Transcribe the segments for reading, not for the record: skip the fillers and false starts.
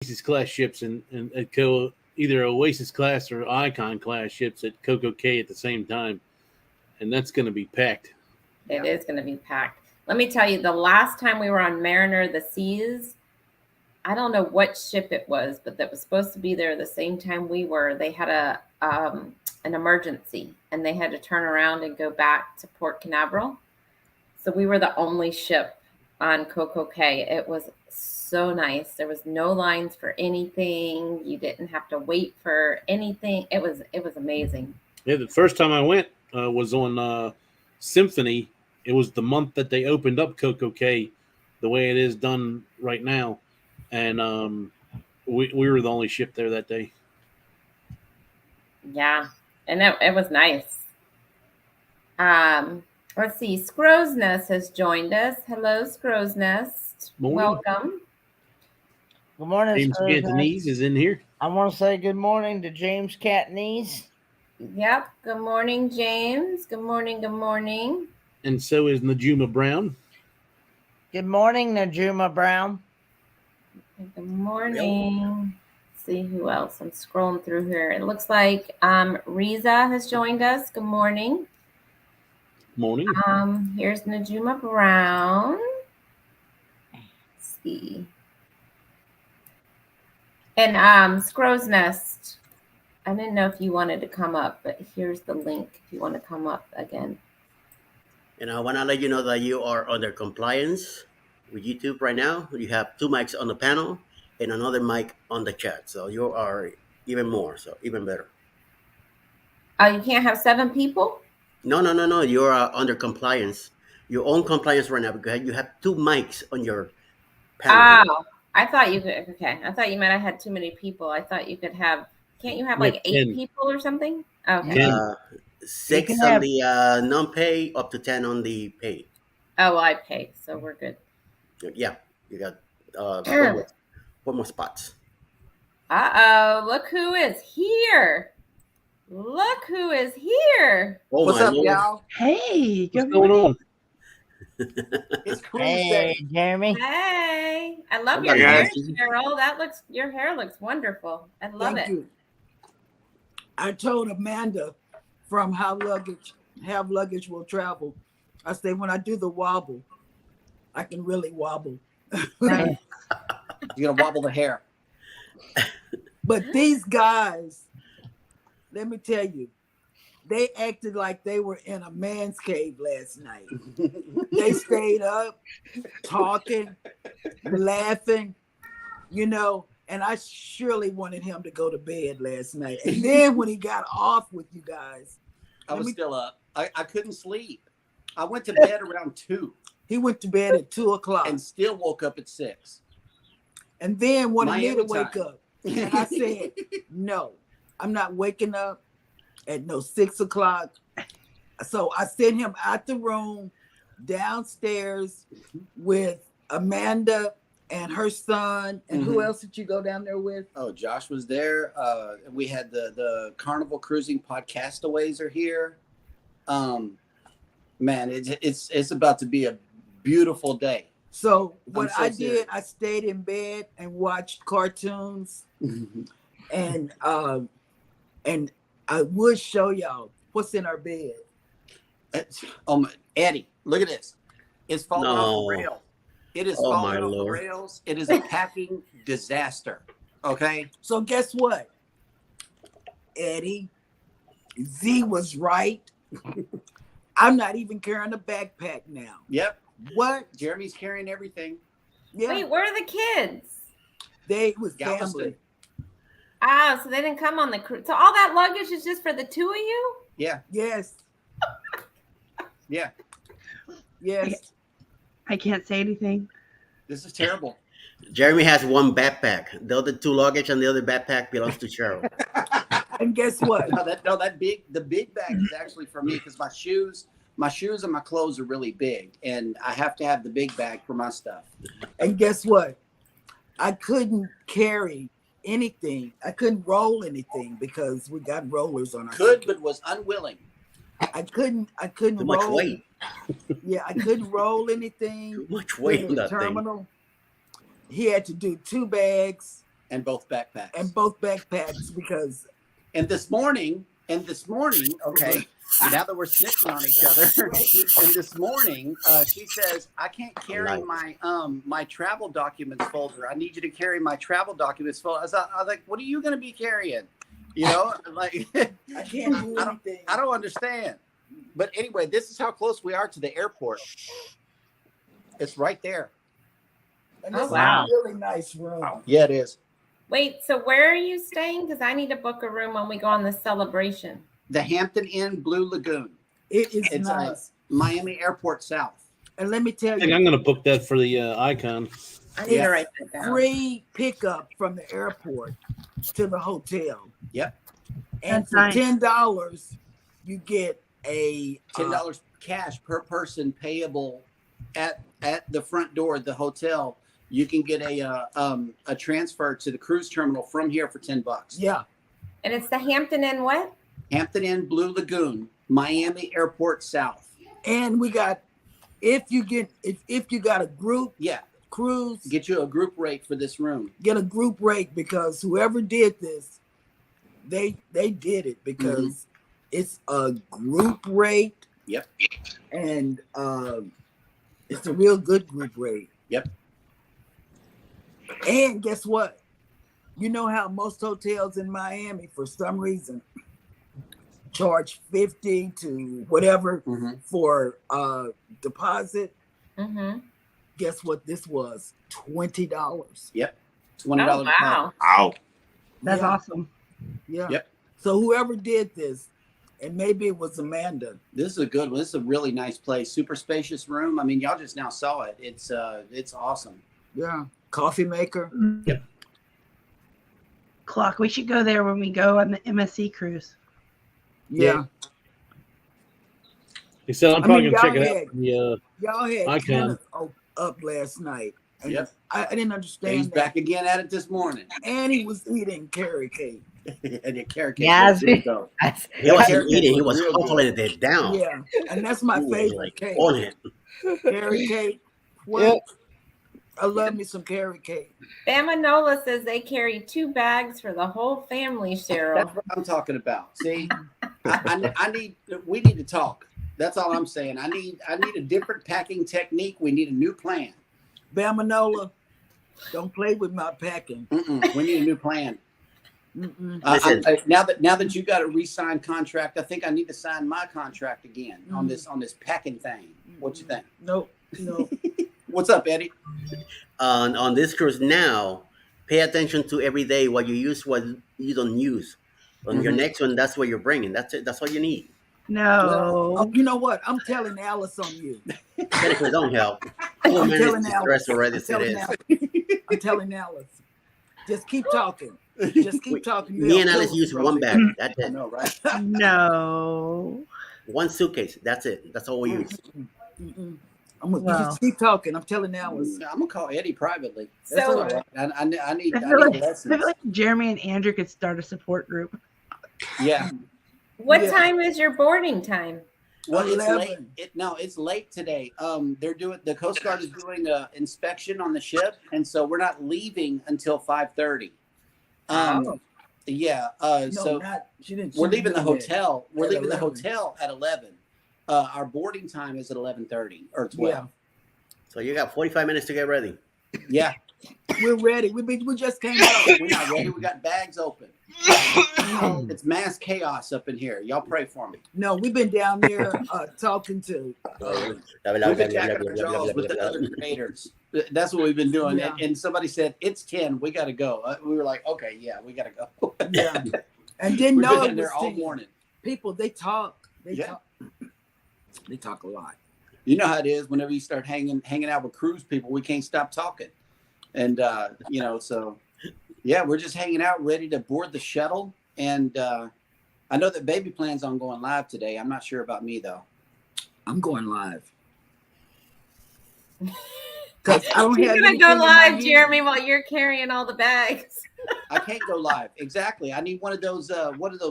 Oasis class ships and either Oasis class or Icon class ships at Coco Cay at the same time, and that's going to be packed. It is going to be packed. Let me tell you, the last time we were on Mariner of the Seas, I don't know what ship it was, but that was supposed to be there the same time we were. They had an emergency, and they had to turn around and go back to Port Canaveral. So we were the only ship on Coco Cay. It was so nice. There was no lines for anything. You didn't have to wait for anything. It was amazing. Yeah, the first time I went was on Symphony. It was the month that they opened up Coco Cay, the way it is done right now, and we were the only ship there that day. Yeah, and it was nice. Let's see. Scrow's Nest has joined us. Hello, Scrow's Nest. Morning. Welcome. Good morning, James Cantonese is in here. I want to say good morning to James Cantonese. Yep. Good morning, James. Good morning. Good morning. And so is Najuma Brown. Good morning, Najuma Brown. Good morning. Let's see who else. I'm scrolling through here. It looks like Rheanna has joined us. Good morning. Morning. Here's Najuma Brown. Let's see. And Scrow's Nest. I didn't know if you wanted to come up, but here's the link if you want to come up again. And I want to let you know that you are under compliance with YouTube right now. You have 2 mics on the panel and another mic on the chat. So you are even more, so even better. You can't have 7 people? No. You're under compliance. Your own compliance right now because you have 2 mics on your panel. Oh, I thought you could. Okay. I thought you meant I had too many people. I thought you could have, can't you have like 8 people or something? Okay. 6 on the non-pay, up to 10 on the pay. Oh, well, I pay, so we're good. Yeah, you got 4 more spots. Uh-oh, look who is here. Look who is here. Oh, what's up, Lord. y'all? Hey, What's going on? It's cruise Hey, day. Jeremy. Hey, I love How your about hair, you? Cheryl. Your hair looks wonderful. I love thank it. you. I told Amanda from Have Luggage Will Travel. I say when I do the wobble, I can really wobble. Nice. You're gonna wobble the hair. But these guys, let me tell you, they acted like they were in a man's cave last night. They stayed up talking, laughing, and I surely wanted him to go to bed last night. And then when he got off with you guys, I was still up. I couldn't sleep. I went to bed around 2 he went to bed at 2:00 and still woke up at 6. and then wanted me to Miami wake time. up. And I said, no, I'm not waking up at 6:00. So I sent him out the room downstairs with Amanda and her son. And who else did you go down there with? Oh, Josh was there. We had the Carnival Cruising Podcastaways are here. Man, it's about to be a beautiful day. So what so I serious. did, I stayed in bed and watched cartoons. And I would show y'all what's in our bed. Eddie, look at this. It's falling off No. the rails. It is Oh, falling my off the Lord. rails. It is a packing disaster. Okay. So guess what, Eddie? Z was right. I'm not even carrying a backpack now. Yep. What? Jeremy's carrying everything. Yeah, Wait, where are the kids? they was Galveston. family. Ah, so they didn't come on the cruise. So all that luggage is just for the 2 of you? Yeah. Yes, Yeah. yes. I can't say anything. This is terrible. Jeremy has 1 backpack. The other 2 luggage and the other backpack belongs to Cheryl. And guess what? The big bag is actually for me because my shoes and my clothes are really big, and I have to have the big bag for my stuff. And guess what? I couldn't carry anything. I couldn't roll anything because we got rollers on our Could, but was unwilling. I couldn't Too much roll. weight. Yeah, I couldn't roll anything. Too much weight to on the that thing. terminal. He had to do 2 bags And both backpacks. because And this morning, okay, now that we're snitching on each other, and this morning, she says, I can't carry my travel documents folder. I need you to carry my travel documents folder. I was like, what are you going to be carrying? You know, like, I can't do anything. I don't understand. But anyway, this is how close we are to the airport. It's right there. And this wow. is a really nice room. Yeah, it is. Wait, so where are you staying? Because I need to book a room when we go on the celebration. The Hampton Inn Blue Lagoon. It's nice. Miami Airport South. And let me tell I think you, I'm going to book that for the icon. I need to write that down. free pickup from the airport to the hotel. Yep. And That's for nice. $10, you get a $10 cash per person payable at the front door of the hotel. You can get a transfer to the cruise terminal from here for $10. Yeah. And it's the Hampton Inn what? Hampton Inn Blue Lagoon, Miami Airport South. And we got if you got a group cruise, Get you a group rate for this room. get a group rate because whoever did this, they did it because it's a group rate. Yep. And it's a real good group rate. Yep. And guess what? You know how most hotels in Miami, for some reason, charge 50 to whatever for deposit. Mm-hmm. Guess what? This was $20. Yep. $20 Oh, wow. Ow. That's Yeah. awesome. Yeah. Yep. So whoever did this, and maybe it was Amanda. This is a good one. This is a really nice place. Super spacious room. I mean, y'all just now saw it. It's awesome. Yeah. Coffee maker. Yep. Clock. We should go there when we go on the MSC cruise. Yeah. He said, I'm I probably mean, going to check y'all it out. Yeah. Y'all had Icon. Kenneth up last night. And Yep. I didn't understand He's that. back again at it this morning. And he was eating carrot cake. And your carrot cake Yeah, was good, though. He wasn't Carrot eating, he was was real good. shuffling it down. Yeah. And that's my Ooh, favorite like cake. on it. Carrot cake. What? Yep. I love me some carrot cake. Bamanola says they carry 2 bags for the whole family, Cheryl. That's what I'm talking about. See, we need to talk. That's all I'm saying. I need a different packing technique. We need a new plan. Bamanola, don't play with my packing. We need a new plan. Mm-mm. Now that you got a re-signed contract, I think I need to sign my contract again on this packing thing. What you think? No. What's up, Eddie? On this cruise now, pay attention to every day what you use, what you don't use. On your next one, that's what you're bringing. That's it. That's all you need. No. Oh, you know what? I'm telling Alice on you. Technically, don't help. I'm 4 minutes telling to Alice. stress already as it is. I'm telling Alice. Just keep talking. Just keep talking. Me and Alice use one bag. That's I it. know, right? No. One suitcase. That's it. That's all we use. Mm-mm. Wow. Just keep talking. I'm telling Alice. I'm gonna call Eddie privately. That's So- all right. I need I feel lessons. like Jeremy and Andrew could start a support group. Yeah. What Yeah. time is your boarding time? Well, it's 11. late. It's late today. The Coast Guard is doing an inspection on the ship, and so we're not leaving until 5:30. Yeah. She didn't. We're leaving the do that. hotel. We're At leaving the 11. hotel at 11. Our boarding time is at 11:30 or 12. Yeah, So you got 45 minutes to get ready. Yeah. we're ready. We just came out. We're not ready. We got bags open. It's mass chaos up in here. Y'all pray for me. No, we've been down there talking to. We've been jacking our jaws with the other creators. That's what we've been doing. Yeah. And somebody said, it's 10. We got to go. We were like, okay, yeah, we got to go. Yeah, and didn't We've know been it in was there all 10. morning. People, they talk. They Yeah. talk. They talk a lot. You know how it is whenever you start hanging out with cruise people, we can't stop talking. And, so, yeah, we're just hanging out, ready to board the shuttle. And I know that Baby plans on going live today. I'm not sure about me, though. I'm going live. Because I don't You're have gonna anything go in my live, hand. Jeremy, while you're carrying all the bags. I can't go live. Exactly. I need one of those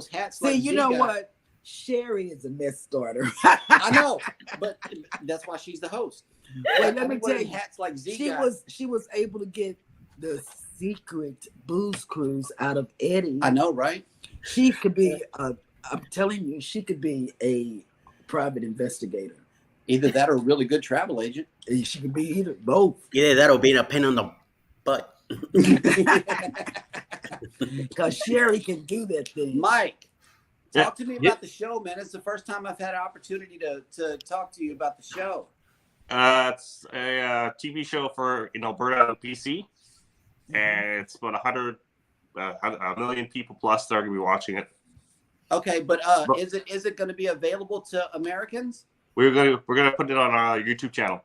hats. See, like you Z know got. what? Sherry is a mess starter. I know, but that's why she's the host. Wait, let I me need one tell of you. hats like Z She got. was able to get the secret booze cruise out of Eddie. I know, right? She could be. I'm telling you, she could be a private investigator. Either that or a really good travel agent. She could be either both. Either that or being a pain on the butt. Because Sherry can do that thing. Mike, talk to me Yeah. about the show, man. It's the first time I've had an opportunity to talk to you about the show. It's a TV show for in Alberta and BC, and it's about 1 million people plus that are going to be watching it. Okay, but is it going to be available to Americans? We're gonna put it on our YouTube channel.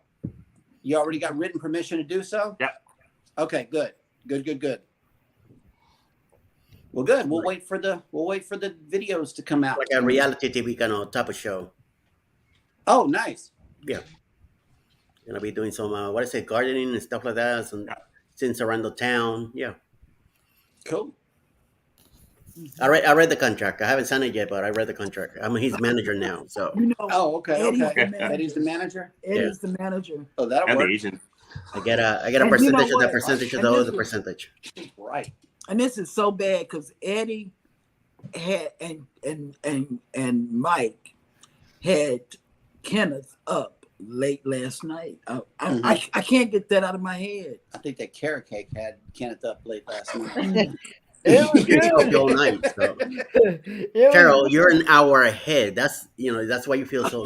You already got written permission to do so? Yeah. Okay, good. Well, good. We'll wait for the videos to come out. Like a reality TV kind of type of show. Oh, nice. Yeah. Gonna be doing some gardening and stuff like that. Some things around the town. Yeah. Cool. I read the contract. I haven't signed it yet, but I read the contract. I'm his manager now, so You know, Oh, okay. Eddie's Okay. the manager. Eddie's the manager. Eddie's the manager. Oh, that'll And the work. agent. I get a And you know percentage of the what? percentage of And the this other is- percentage. Right. And this is so bad because Eddie had and Mike had Kenneth up late last night. I can't get that out of my head. I think that carrot cake had Kenneth up late last night. It was You can good. stay all night. So. It was Carol, you're an hour ahead. That's why you feel so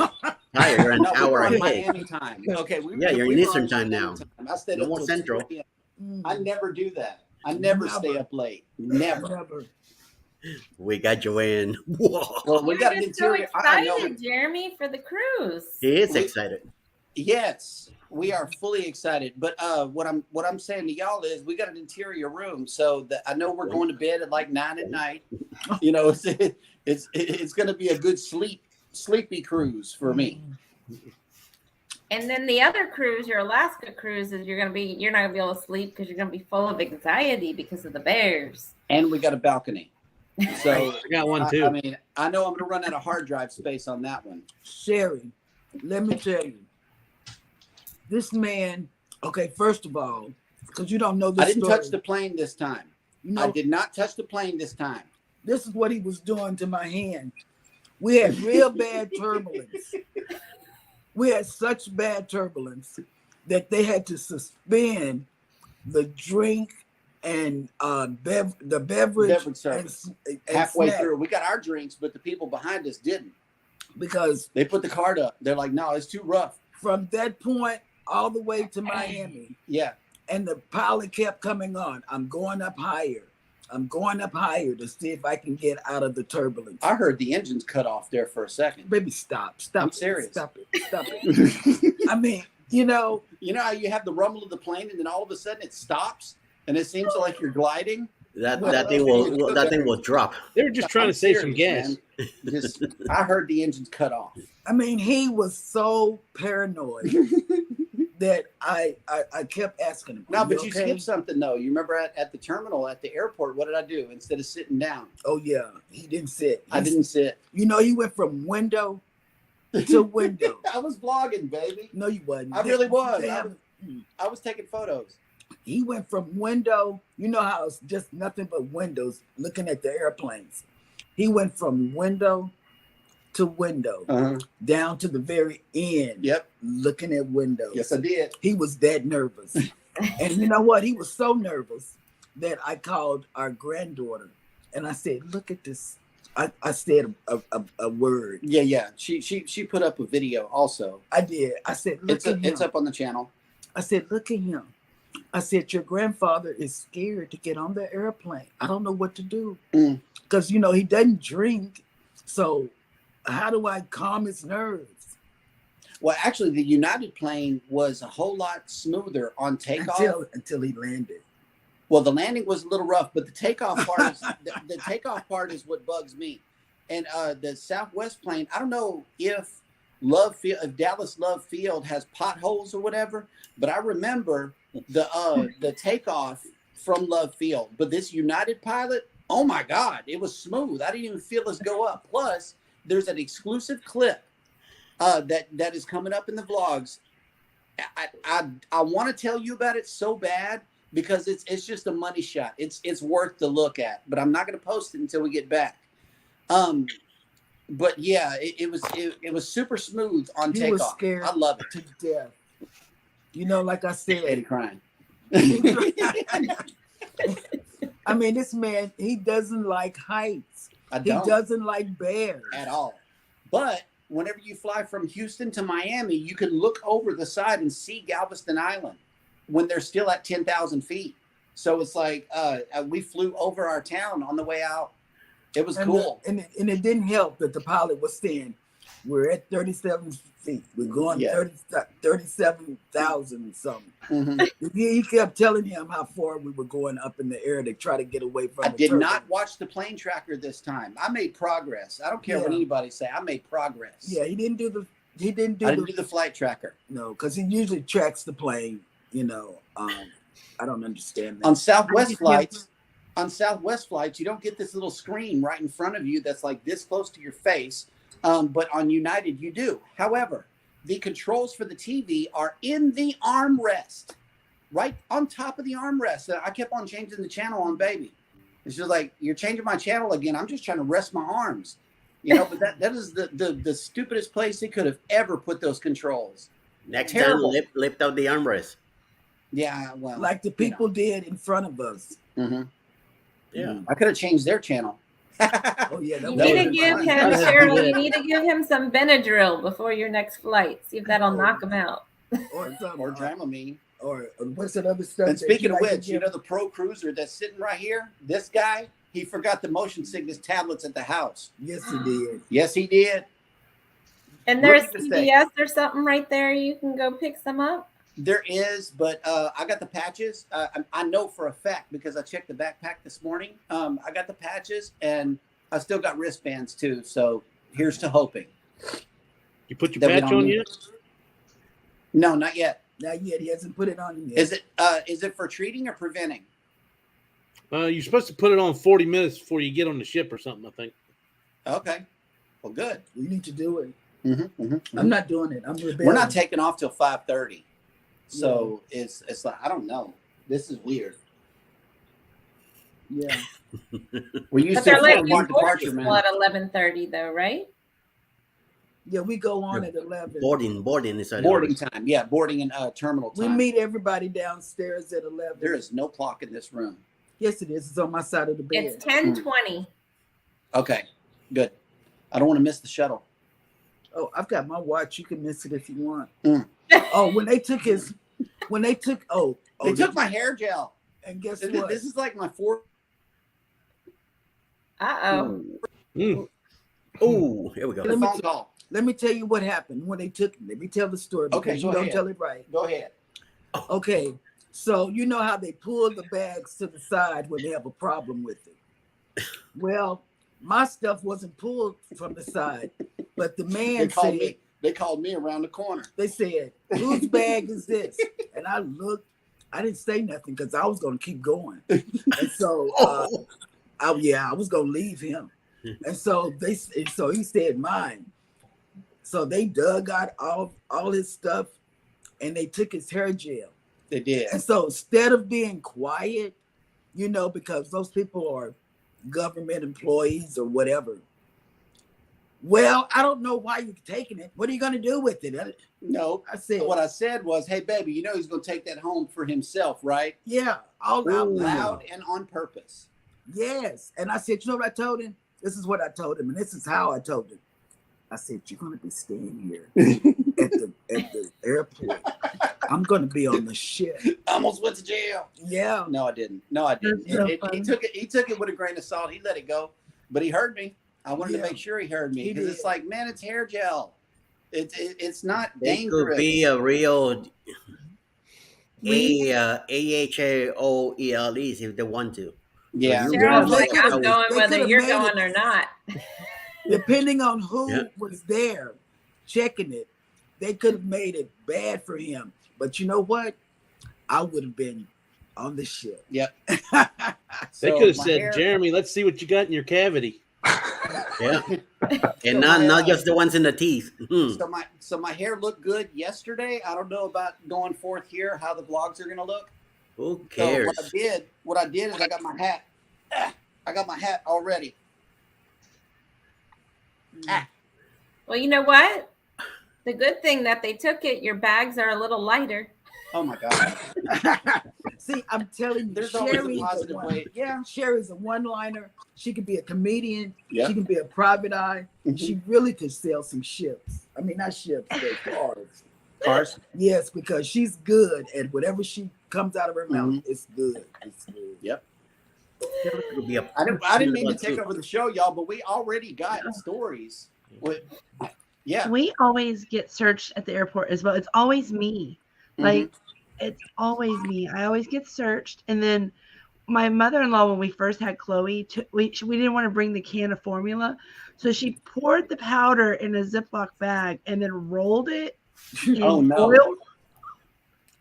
tired. You're an No, we hour were on ahead. Miami time. Okay, Yeah, you're in were Eastern on time Miami now. time. I stayed No up more till Central. 2 a.m. Mm, I never do that. I never Never. stay up late. Never. never. We got Joanne. Whoa. Well, we You're got an just so interior. I know. excited, Jeremy, for the cruise. He is We- excited. Yes, we are fully excited. But what I'm saying to y'all is we got an interior room, so that I know we're going to bed at like 9 at night. You know, it's going to be a good sleepy cruise for me. And then the other cruise, your Alaska cruise, is you're not gonna be able to sleep because you're gonna be full of anxiety because of the bears. And we got a balcony. So I got one too. I mean, I know I'm going to run out of hard drive space on that one. Sherry, let me tell you, this man. Okay, first of all, because you don't know this I didn't story, touch the plane this time. you know, I did not touch the plane this time. this is what he was doing to my hand. We had real bad turbulence. We had such bad turbulence that they had to suspend the drink and the beverage Beverage service. and Halfway snack, through, we got our drinks, but the people behind us didn't. because They put the card up. They're like, no, it's too rough. from that point all the way to Miami, Yeah. and the pilot kept coming on. I'm going up higher. I'm going up higher to see if I can get out of the turbulence. I heard the engines cut off there for a second. Baby, stop. I'm it, serious. Stop it. I mean, you know, You know how you have the rumble of the plane and then all of a sudden it stops and it seems like you're gliding? That Well, thing will drop. They were just trying I'm to save some serious, gas. man. Just, I heard the engines cut off. I mean, he was so paranoid that I kept asking him. No, "Are but you okay?" skipped something though. You remember at the terminal at the airport, what did I do? Instead of sitting down, Oh yeah, he didn't sit. I didn't sit. You know, he went from window to window. I was vlogging, baby. No, you wasn't. I really was. They I have- I was taking photos. He went from window. You know how it's just nothing but windows looking at the airplanes. He went from window to window Uh-huh. down to the very end, Yep. looking at windows. Yes, I did. He was that nervous. And you know what? He was so nervous that I called our granddaughter and I said, look at this. I said a word. Yeah. She put up a video also. I did. I said, look at him. It's up on the channel. I said, look at him. I said, your grandfather is scared to get on the airplane. I don't know what to do. Mm. Because, you know, he doesn't drink. So how do I calm his nerves? Well, actually, the United plane was a whole lot smoother on takeoff. Until he landed. Well, the landing was a little rough, but the takeoff part is the takeoff part is what bugs me. And the Southwest plane, I don't know if Dallas Love Field has potholes or whatever, but I remember the takeoff from Love Field. But this United pilot, oh my God, it was smooth. I didn't even feel us go up. Plus, there's an exclusive clip that is coming up in the vlogs. I want to tell you about it so bad, because it's just a money shot. It's worth the look at, but I'm not going to post it until we get back. But yeah, it was super smooth on He takeoff. was scared I love it. to death. You know, like I Eddie said, crying. I mean, this man, he doesn't like heights. I He don't doesn't like bears. at all. But whenever you fly from Houston to Miami, you can look over the side and see Galveston Island when they're still at 10,000 feet. So it's like we flew over our town on the way out. It was cool. And it didn't help that the pilot was saying, we're at 37 feet. We're going 37,000 something. Mm-hmm. He kept telling him how far we were going up in the air to try to get away from I the did turbine. not watch the plane tracker this time. I made progress. I don't care what anybody say. I made progress. Yeah, he didn't do I didn't do the flight tracker. No, because he usually tracks the plane. You know, I don't understand that. On Southwest flights, you don't get this little screen right in front of you that's like this close to your face. But on United, you do. However, the controls for the TV are in the armrest, right on top of the armrest. I kept on changing the channel on Baby. It's just like, you're changing my channel again. I'm just trying to rest my arms, you know. But that is the stupidest place they could have ever put those controls. Next Terrible. time, lift out the armrest. Yeah, well, Like the people did in front of us. Mm-hmm. Yeah, I could have changed their channel. Oh yeah, You need to give him, Cheryl, you need to give him some Benadryl before your next flight. See if that'll knock him out. or something, or Dramamine. or what's that other stuff? And that speaking of like to which, give? you know the Pro Cruiser that's sitting right here? This guy, he forgot the motion sickness tablets at the house. Yes, he did. Yes, he did. And there's Rookie mistake. CVS or something right there. You can go pick some up. There is, but I got the patches. I know for a fact because I checked the backpack this morning. I got the patches, and I still got wristbands too. So here's to hoping. You put your That we patch don't on need- yet? No, not yet. Not yet. He hasn't put it on him yet. Is it for treating or preventing? You're supposed to put it on 40 minutes before you get on the ship or something, I think. Okay. Well, good. We need to do it. Mm-hmm, mm-hmm. I'm not doing it. I'm We're not taking off till 5:30. So it's like, I don't know. This is weird. Yeah. We used But to they're letting you board board departure, people man. at 11:30 though, right? Yeah, we go on at 11. boarding is at Boarding time. Yeah, boarding and terminal We time. meet everybody downstairs at 11. There is no clock in this room. Yes, it is. It's on my side of the bed. It's 10:20. Okay, good. I don't want to miss the shuttle. Oh, I've got my watch. You can miss it if you want. Mm. Oh, they took They took my hair gel. and guess This what? is like my fourth. Uh-oh. Mm. Oh, here we go. Let me phone call. Let me tell you what happened when they took it. Let me tell the story because Okay, you go don't ahead. tell it right. Go ahead. Okay, so you know how they pull the bags to the side when they have a problem with it. Well, my stuff wasn't pulled from the side, but the man said, They called me around the corner. they said, whose bag is this? And I looked, I didn't say nothing because I was going to keep going. And so, I was going to leave him. And so he said mine. So they dug out all his stuff and they took his hair gel. They did. And so instead of being quiet, you know, because those people are government employees or whatever. Well, I don't know why you're taking it. What are you going to do with it? No, I said, what I said was, hey, baby, you know he's going to take that home for himself, right? yeah, all out loud. Loud and on purpose. Yes. And I said, you know what I told him? This is what I told him. And this is how I told him. I said, you're going to be staying here at the airport. I'm going to be on the ship. I almost went to jail. Yeah. No, I didn't. No, I didn't. That's so He funny. took it with a grain of salt. He let it go, but he heard me. I wanted to Yeah. make sure he heard me He because did. it's like, man, it's hair gel. It's not They dangerous. could be a real AHAOELEs if they want to. Yeah. So Cheryl's They like, could've- I'm going they whether could've you're made going it. or not. Depending on who Yeah. was there checking it, they could have made it bad for him. But you know what? I would have been on the ship. Yep. They So could have my said, hair- Jeremy, let's see what you got in your cavity. Yeah, and So not my, just the ones in the teeth. Mhm. So my hair looked good yesterday. I don't know about going forth here how the vlogs are going to look. Who So cares? what I did is I got my hat. I got my hat already. Well, you know what? The good thing that they took it, your bags are a little lighter. Oh my God. See, I'm telling you, There's always a Sherry's positive one. way. Yeah. Sherry's a one-liner. She could be a comedian. Yeah. She can be a private eye. Mhm. She really could sell some ships. I mean, not ships, but cars. Cars. Yes, because she's good at whatever she comes out of her mouth. Mhm. It's good. It's good. Yep. It'll be a- I didn't mean to too. take over the show, y'all, but we already got stories. Yeah. We always get searched at the airport as well. It's always me. Like, it's always me. I always get searched. And then my mother-in-law, when we first had Chloe, we didn't want to bring the can of formula. So she poured the powder in a Ziploc bag and then rolled it in Oh, no. foil.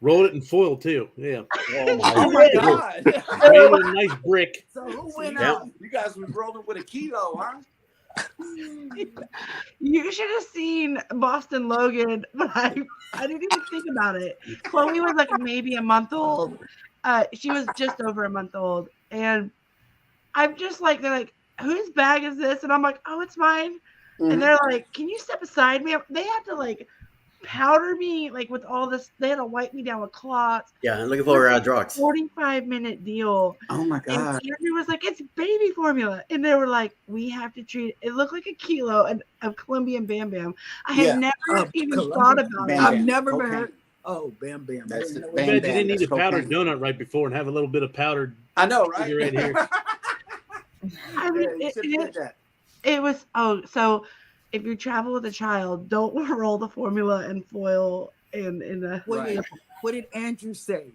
Rolled it in foil too. Yeah. Oh my God. Made it a nice brick. So who So went Yeah. out? you guys was rolling with a kilo, huh? You should have seen Boston Logan, but I didn't even think about it. Chloe was like maybe a month old. She was just over a month old. And I'm just like, they're like, whose bag is this? And I'm like, oh, it's mine. And they're like, can you step aside me? They had to like powder me like with all this. They had to wipe me down with cloths. Yeah, I'm looking for drugs. 45-minute deal. Oh my And God. Andrew was like, it's baby formula. And they were like, we have to treat it. It looked like a kilo of Colombian Bam Bam. I had Yeah. never even Colombian thought about Bam it. I've Bam. never Cocaine. heard. Oh, Bam Bam. I That's didn't it. know Bam I it. bet you didn't Bam, eat a that's powdered cocaine. donut right before and have a little bit of powdered. I know, right? Right here. I mean, Yeah, you should have did that. it was, so if you travel with a child, don't roll the formula in foil and in a. Right. What did Andrew say?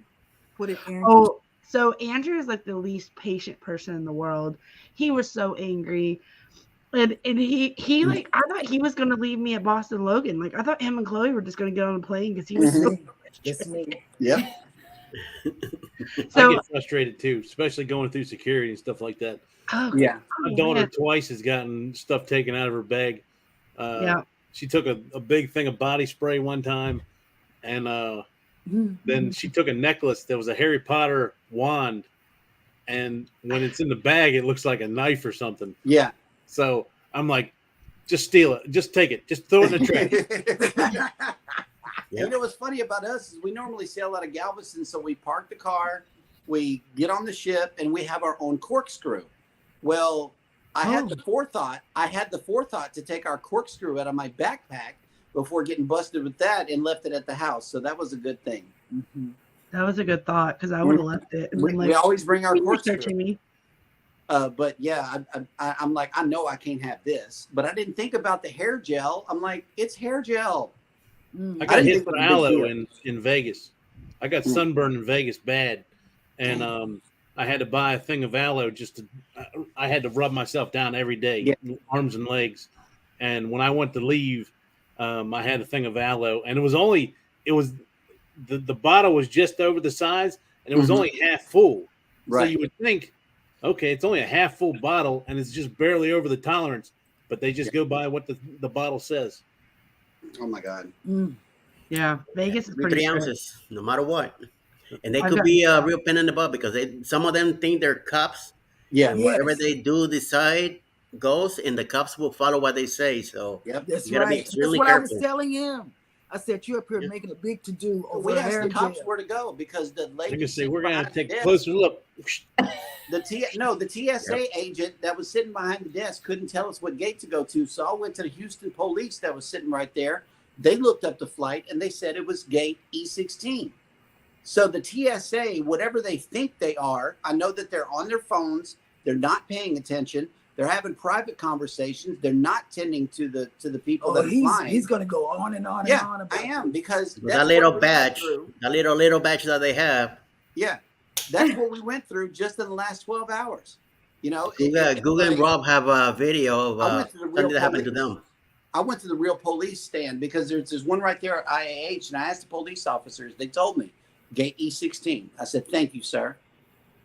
What did Andrew Oh, so Andrew is like the least patient person in the world. He was so angry. And he like, I thought he was gonna leave me at Boston Logan. Like I thought him and Chloe were just gonna get on a plane because he was so It's me. Yep. I so get frustrated too, especially going through security and stuff like that. oh, Yeah. My oh, daughter man. twice has gotten stuff taken out of her bag. Yeah. She took a big thing of body spray one time, and then she took a necklace that was a Harry Potter wand, and when it's in the bag, it looks like a knife or something. Yeah. So I'm like, just steal it, just take it, just throw it in the trash. You know what's funny about us is we normally sail out of Galveston, so we park the car, we get on the ship, and we have our own corkscrew. Well, I had the forethought to take our corkscrew out of my backpack before getting busted with that and left it at the house. So that was a good thing. That was a good thought because I would have left it. And We, been we like, always bring our "You were corkscrew. searching me." But yeah, I'm like, I know I can't have this, but I didn't think about the hair gel. I'm like, it's hair gel. I I got didn't hit think with it was a big aloe deal. in Vegas. I got sunburned in Vegas bad, and I had to buy a thing of aloe just to. I had to rub myself down every day, arms and legs. And when I went to leave, I had a thing of aloe, and it was the bottle was just over the size, and it was only half full. Right. So you would think, okay, it's only a half full bottle, and it's just barely over the tolerance. But they just go by what the bottle says. Oh my God. Yeah, Vegas is 3 pretty strict. ounces, no matter what. And they I've could got- be a real pain in the butt because some of them think they're cops. Yeah. And whatever they do decide goes, and the cops will follow what they say. So Yep. That's you gotta be right. That's extremely what I was careful. telling him. I said, you up here making a big to do over We asked hair the cops gel. where to go because the lady. Like I say, we're gonna have to take a behind closer look. the TSA agent that was sitting behind the desk couldn't tell us what gate to go to. So I went to the Houston police that was sitting right there. They looked up the flight and they said it was gate E16. So the TSA, whatever they think they are, I know that they're on their phones. They're not paying attention. They're having private conversations. They're not tending to the people that are flying. He's going to go on and on Yeah, and on about I am because But that's that little what we went batch, through. that little batch that they have, Yeah, that's what we went through just in the last 12 hours. You know, Google and Rob have a video I of went to the real something that happened to police. them. I went to the real police stand because there's one right there at IAH, and I asked the police officers. They told me gate E16. I said, "Thank you, sir."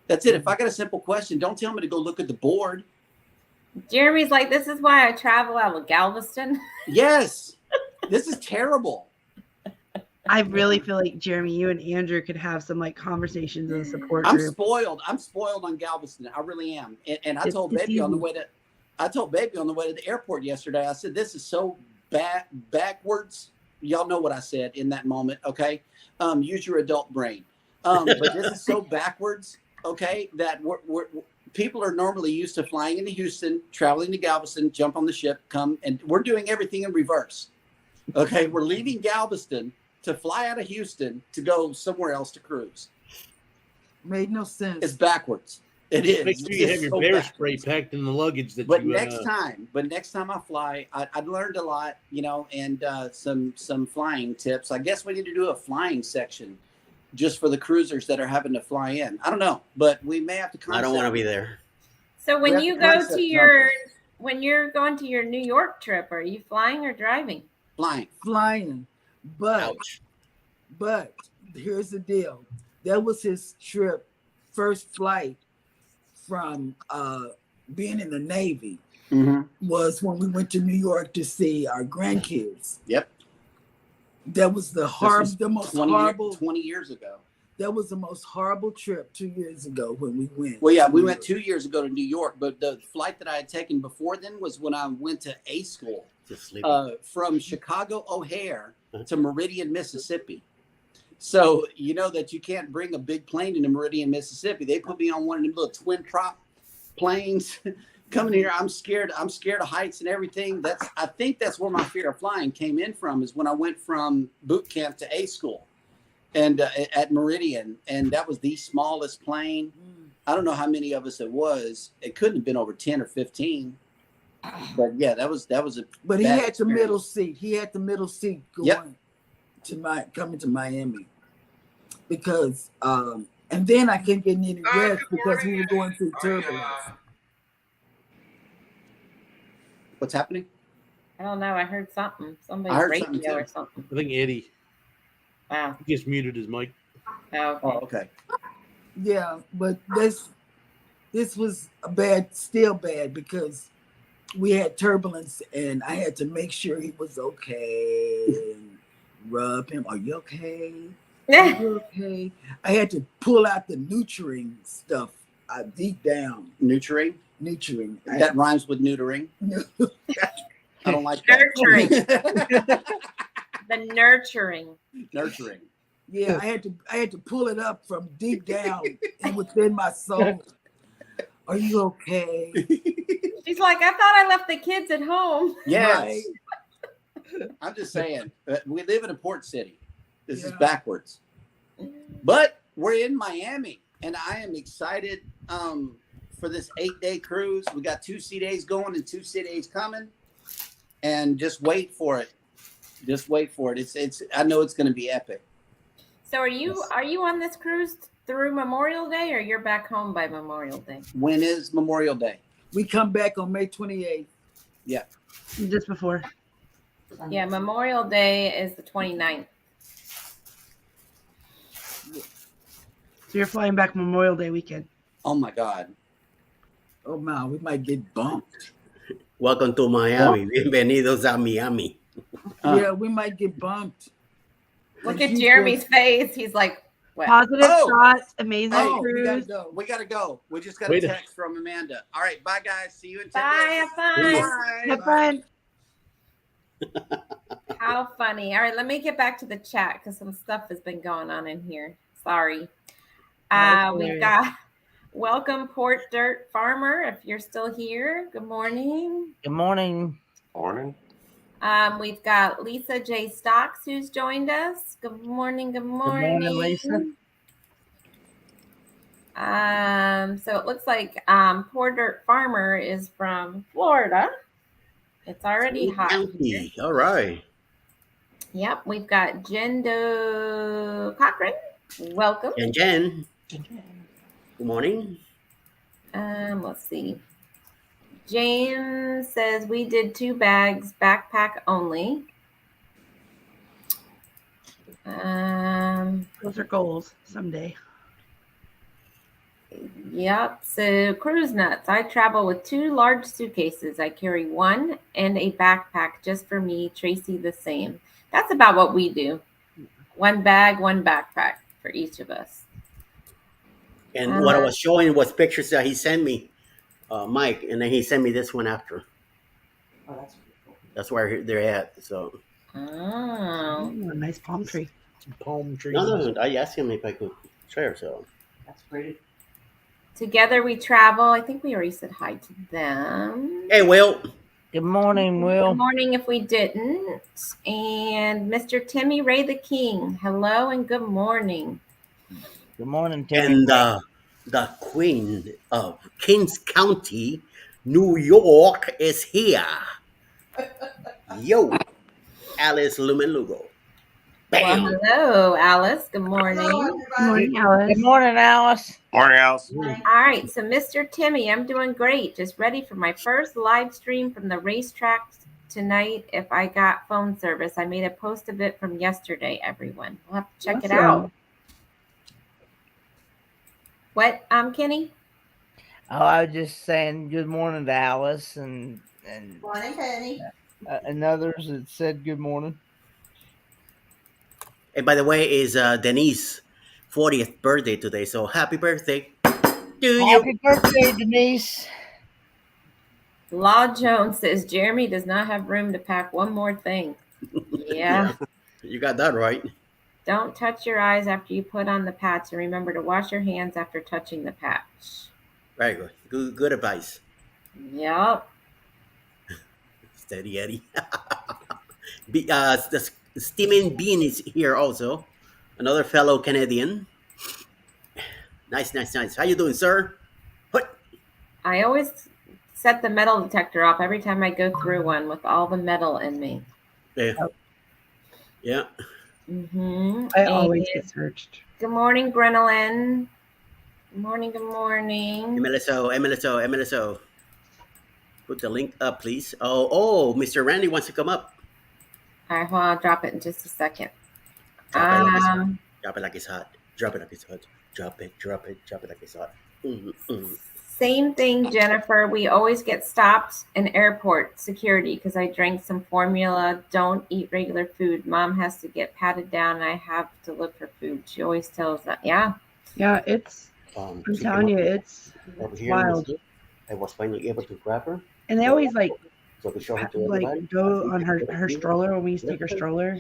That's it. If I got a simple question, don't tell me to go look at the board. Jeremy's like, this is why I travel out of Galveston. Yes, this is terrible. I really feel like Jeremy, you and Andrew could have some like conversations in the support I'm group. spoiled. I'm spoiled on Galveston. I really am. And I It's told Baby on the easy. way to the airport yesterday. I said, "This is so backwards." Y'all know what I said in that moment, okay? Use your adult brain. But this is so backwards, okay? That people are normally used to flying into Houston, traveling to Galveston, jump on the ship, come, and we're doing everything in reverse. Okay, we're leaving Galveston to fly out of Houston to go somewhere else to cruise. Made no sense. It's backwards. It is. Make sure you have your bear spray packed in the luggage that But you. next time I fly, I learned a lot, and some flying tips. I guess we need to do a flying section just for the cruisers that are having to fly in. I don't know, but we may have to. I don't want to be there. So when have you to go concept to when you're going to your New York trip, are you flying or driving? Flying. But here's the deal. That was his first flight from being in the Navy. Was when we went to New York to see our grandkids. Yep. That was the most horrible 20 years ago. That was the most horrible trip 2 years ago when we went. Well, yeah, we went 2 years ago to New York, but the flight that I had taken before then was when I went to A school from Chicago O'Hare to Meridian, Mississippi. So you know that you can't bring a big plane into Meridian, Mississippi. They put me on one of them little twin prop planes. Coming here, I'm scared. I'm scared of heights and everything. I think that's where my fear of flying came in from. Is when I went from boot camp to A school, and at Meridian, and that was the smallest plane. I don't know how many of us it was. It couldn't have been over 10 or 15. But yeah, that was a. But he had the middle seat. He had the middle seat going coming to Miami, because and then I couldn't get any rest because we were going through turbulence. What's happening? I don't know. I heard something. Somebody's radio or something. I think Eddie. Wow. He just muted his mic. Oh, okay. Yeah, but this was still bad because we had turbulence and I had to make sure he was okay and rub him. Are you okay? Are you okay? I had to pull out the nurturing stuff deep down. Nurturing? Nurturing. That rhymes with neutering. I don't like that. Nurturing. The nurturing. Nurturing. Yeah, I had to pull it up from deep down and within my soul. Are you okay? She's like, I thought I left the kids at home. Yes. Right. I'm just saying, we live in a port city. This is backwards. But we're in Miami, and I am excited for this 8-day cruise. We got 2 sea days going and 2 sea days coming, and just wait for it. Just wait for it. It's. I know it's going to be epic. So are you on this cruise through Memorial Day, or you're back home by Memorial Day? When is Memorial Day? We come back on May 28th. Yeah. Just before. Yeah, Memorial Day is the 29th. So you're flying back Memorial Day weekend. Oh my God. Oh man, we might get bumped. Welcome to Miami. Bienvenidos a Miami. Yeah, we might get bumped. Look at Jeremy's face. He's like, what? Positive shots, amazing cruise. We gotta go. We just got a text from Amanda. All right, bye guys. See you in 10 Bye, days. have fun. Bye. Have fun. How funny. All right, let me get back to the chat because some stuff has been going on in here. Sorry. We've got welcome Port Dirt Farmer. If you're still here, good morning. Good morning. Morning. We've got Lisa J. Stocks who's joined us. Good morning. Good morning. Good morning, Lisa. So it looks like Poor Dirt Farmer is from Florida. It's already hot here. All right. Yep, we've got Jen Doe Cochran. Welcome. And Jen. Good morning. Let's see. James says we did 2 bags, backpack only. Those are goals someday. Yep. So cruise nuts. I travel with 2 large suitcases. I carry 1 and a backpack just for me. Tracy the same. That's about what we do. one bag, one backpack for each of us. And what I was showing was pictures that he sent me, Mike, and then he sent me this one after. Oh, that's pretty cool. That's where they're at. So. Oh, Ooh, a nice palm tree. Palm trees. No, I asked him if I could share. So. That's pretty. Together we travel. I think we already said hi to them. Hey, Will. Good morning, Will. Good morning if we didn't. And Mr. Timmy Ray the King. Hello and good morning. Good morning, Timmy. And the Queen of Kings County, New York, is here. Yo, Alice Lumen-Lugo. Bam. Well, hello, Alice. Good morning. Good morning, Alice. Good morning, Alice. Morning, Alice. All right, so Mr. Timmy, I'm doing great. Just ready for my first live stream from the racetrack tonight if I got phone service. I made a post of it from yesterday, everyone. We'll have to check it out. What, Kenny? Oh, I was just saying good morning to Alice and Morning, Penny. and others that said good morning. And by the way, is Denise's 40th birthday today. So happy birthday to you. Happy birthday, Denise. Law Jones says Jeremy does not have room to pack one more thing. Yeah. You got that right. Don't touch your eyes after you put on the patch, and remember to wash your hands after touching the patch. Very good. Good advice. Yep. Steady Eddie. The Steaming Bean is here also. Another fellow Canadian. Nice. How you doing, sir? What? I always set the metal detector off every time I go through one with all the metal in me. Yeah. Yeah. Mm-hmm. I always get searched. Good morning, Grenolyn. Good morning. MLSO. Put the link up, please. Oh, Mr. Randy wants to come up. All right, well, I'll drop it in just a second. Drop it like it's hot. Drop it like it's hot. Drop it like it's hot. Same thing, Jennifer. We always get stopped in airport security because I drank some formula. Don't eat regular food. Mom has to get patted down and I have to look for food. She always tells that. Yeah. Yeah, it's. I'm telling you, it's wild. I was finally able to grab her. And they always like everybody. go on her stroller when we used to take her stroller.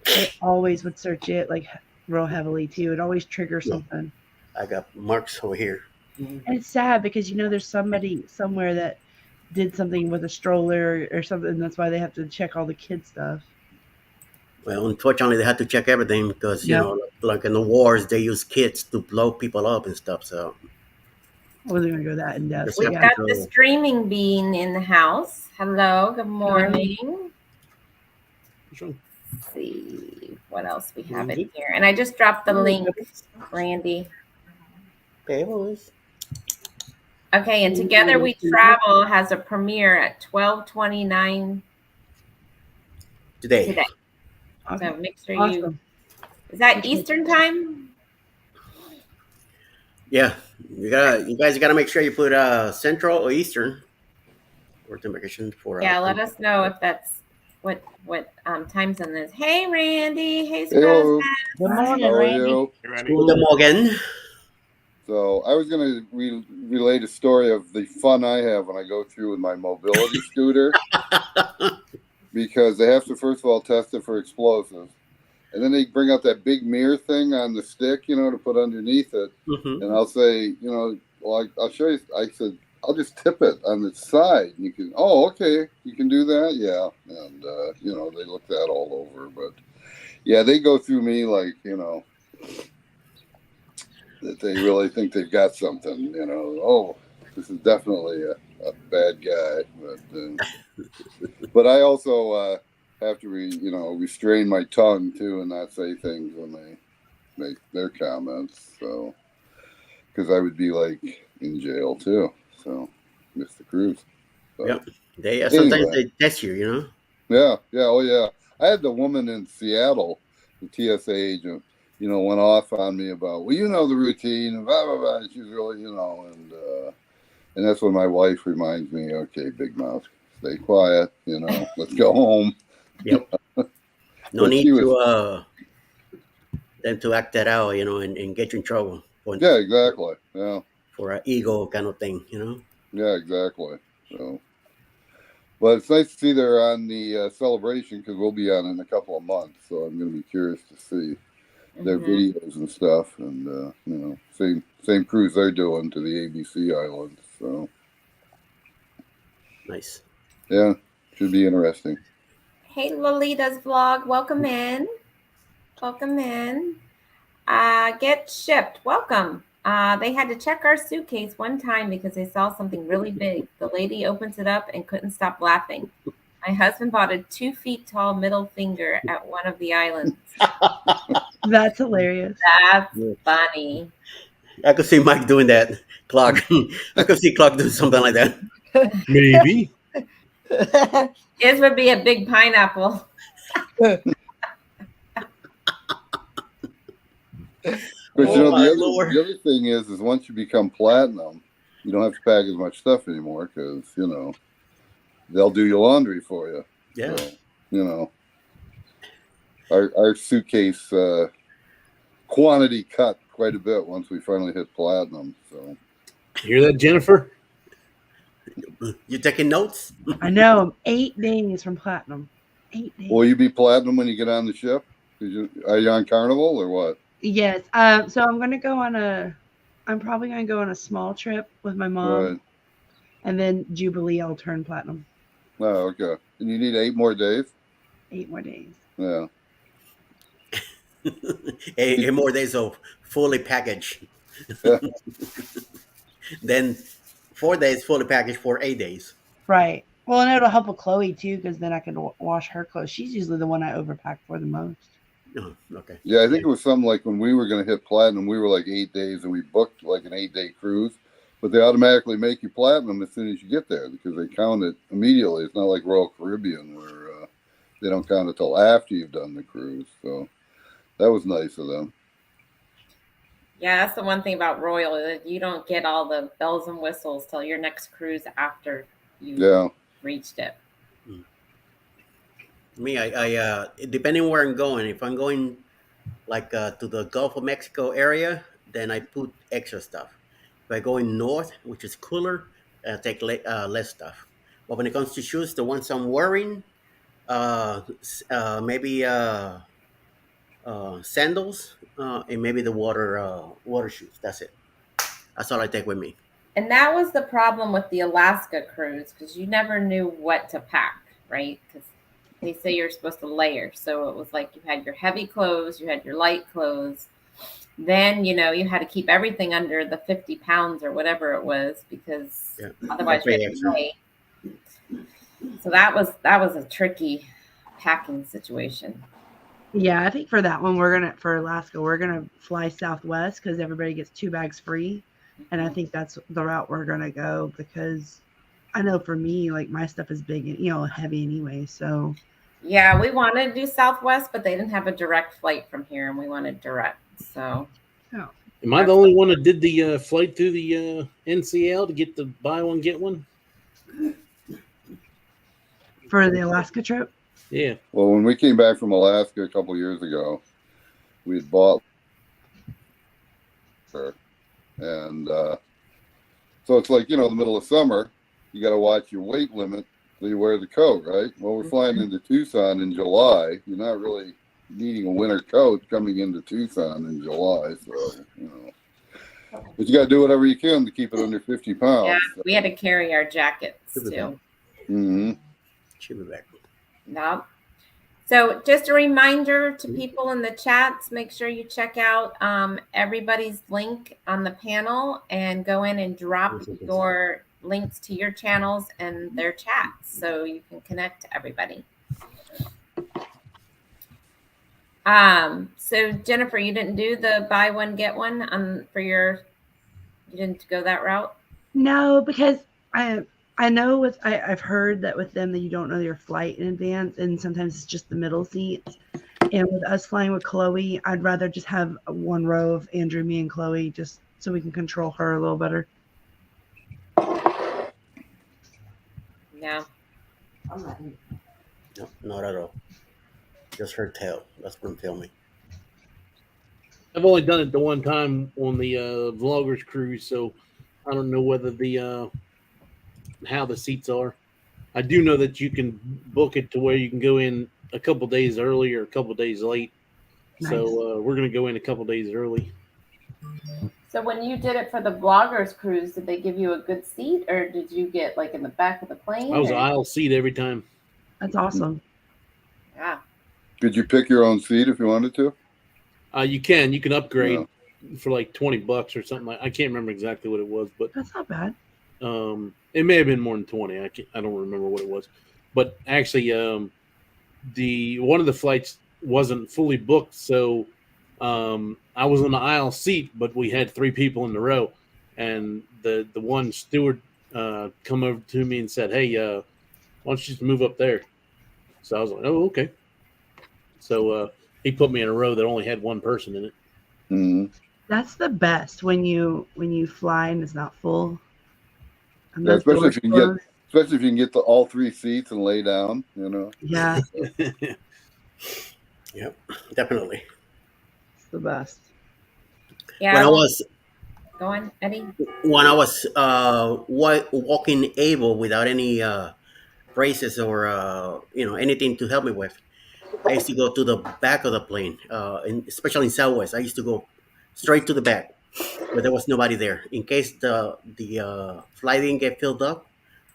They always would search it like real heavily too. It always triggers something. I got marks over here. And it's sad because there's somebody somewhere that did something with a stroller or something. And that's why they have to check all the kid stuff. Well, unfortunately, they had to check everything because you know, like in the wars, they use kids to blow people up and stuff. So I wasn't gonna go that in depth. We've got the streaming bean in the house. Hello, good morning. Sure. Let's see what else we have in here. And I just dropped the link, Randy. Okay, and Together We Travel has a premiere at 12:29 today. Okay. So make sure you. Is that Eastern time? Yeah, you guys gotta make sure you put Central or Eastern or temperature for. Yeah, let us know if that's what time zone is. Hey, Randy. Hey, Rose. Good morning, Randy. Good morning. So I was going to relate a story of the fun I have when I go through with my mobility scooter, because they have to first of all test it for explosives, and then they bring out that big mirror thing on the stick, to put underneath it, and I'll say, well, I'll show you. I said, I'll just tip it on its side. And you can, okay, you can do that, yeah, and they look that all over, but yeah, they go through me like that they really think they've got something, this is definitely a bad guy. But I also have to, restrain my tongue too and not say things when they make their comments. So, because I would be like in jail too. So, Mr. Cruz. So, yeah, sometimes they test you, Yeah, oh yeah. I had the woman in Seattle, the TSA agent. Went off on me about, the routine, and blah, blah, blah. And she's really, and that's when my wife reminds me, okay, big mouth, stay quiet, let's go home. Yep. No need to than to act that out, and get you in trouble Yeah, exactly. Yeah, for an ego kind of thing. yeah, exactly. So, but it's nice to see they're on the celebration because we'll be on in a couple of months. So I'm going to be curious to see their videos and stuff, and same cruise they're doing to the ABC Islands. So Nice. yeah, should be interesting. Hey, Lolita's vlog. Welcome in. Welcome in. Get shipped. Welcome. They had to check our suitcase one time because they saw something really big. The lady opens it up and couldn't stop laughing. My husband bought a 2 feet tall middle finger at one of the islands. That's hilarious. That's funny. I could see Mike doing that. Clark. I could see Clark doing something like that. Maybe. His would be a big pineapple. But Oh, the other thing is once you become platinum, you don't have to pack as much stuff anymore because they'll do your laundry for you. Yeah. So, our suitcase quantity cut quite a bit once we finally hit platinum. So Hear that, Jennifer? You taking notes? I know. I'm 8 days from platinum. 8 days. will you be platinum when you get on the ship? Are you on Carnival or what? Yes. So I'm gonna go on I'm probably gonna go on a small trip with my mom, Right. and then Jubilee I'll turn platinum. Oh, okay. And you need 8 more days? 8 more days. Yeah. 8 more days of fully packaged. Then 4 days fully packaged for 8 days. Right. Well, and it'll help with Chloe too, because then I can wash her clothes. She's usually the one I overpack for the most. Oh, okay. Yeah, I think it was something like when we were going to hit platinum, we were like 8 days and we booked like an 8-day cruise, but they automatically make you platinum as soon as you get there because they count it immediately. It's not like Royal Caribbean where they don't count it till after you've done the cruise. So that was nice of them. Yeah, that's the one thing about Royal, that you don't get all the bells and whistles till your next cruise after you reached it. Me, I depending where I'm going. If I'm going like to the Gulf of Mexico area, then I put extra stuff. If I go in north, which is cooler, I take less stuff. But when it comes to shoes, the ones I'm wearing, maybe sandals, and maybe the water shoes. That's it. That's all I take with me. And that was the problem with the Alaska cruise, because you never knew what to pack, right? Because they say you're supposed to layer. So it was like you had your heavy clothes, you had your light clothes. Then, you had to keep everything under the 50 pounds or whatever it was, because otherwise you had to pay. So that was a tricky packing situation. Yeah, I think for that one, for Alaska, we're gonna fly Southwest because everybody gets 2 bags free, and I think that's the route we're gonna go because I know for me, like my stuff is big and heavy anyway. So yeah, we wanted to do Southwest, but they didn't have a direct flight from here, and we wanted direct. So, am I the only one that did the flight through the NCL to get the buy one get one for the Alaska trip? Yeah. Well, when we came back from Alaska a couple years ago, we had bought her, and so it's like the middle of summer, you got to watch your weight limit so you wear the coat, right? Well, we're flying into Tucson in July. You're not really needing a winter coat coming into Tucson in July, so but you got to do whatever you can to keep it under 50 pounds. Yeah, we had to carry our jackets too. Mm-hmm. Should be back. No. So just a reminder to people in the chats, make sure you check out everybody's link on the panel and go in and drop your links to your channels and their chats so you can connect to everybody. So Jennifer, you didn't do the buy one get one you didn't go that route? No, because I know I've heard that with them that you don't know your flight in advance, and sometimes it's just the middle seats. And with us flying with Chloe, I'd rather just have one row of Andrew, me, and Chloe, just so we can control her a little better. No. No, not at all. Just her tail. That's what I'm filming. I've only done it the one time on the vloggers cruise, so I don't know whether the how the seats are. I do know that you can book it to where you can go in a couple days early or a couple days late. Nice. So we're going to go in a couple days early. So when you did it for the bloggers cruise, did they give you a good seat, or did you get like in the back of the plane? I was or- aisle seat every time. That's awesome. Yeah. Could you pick your own seat if you wanted to? You can upgrade for like $20 or something. I can't remember exactly what it was, but That's not bad. it may have been more than 20. I don't remember what it was, but actually, the one of the flights wasn't fully booked, so I was on the aisle seat, but we had 3 people in the row, and the one steward come over to me and said, "Hey, why don't you just move up there?" So I was like, "Oh, okay." So he put me in a row that only had one person in it. Mm-hmm. That's the best when you fly and it's not full. And Yeah, those especially doors if you can close. especially if you can get all 3 seats and lay down. You know. Yeah, Yep, definitely. it's the best. Yeah. When I well, was go on, Eddie. walking able without any braces or anything to help me with, I used to go to the back of the plane, especially in Southwest. I used to go straight to the back where there was nobody there. In case the flight didn't get filled up,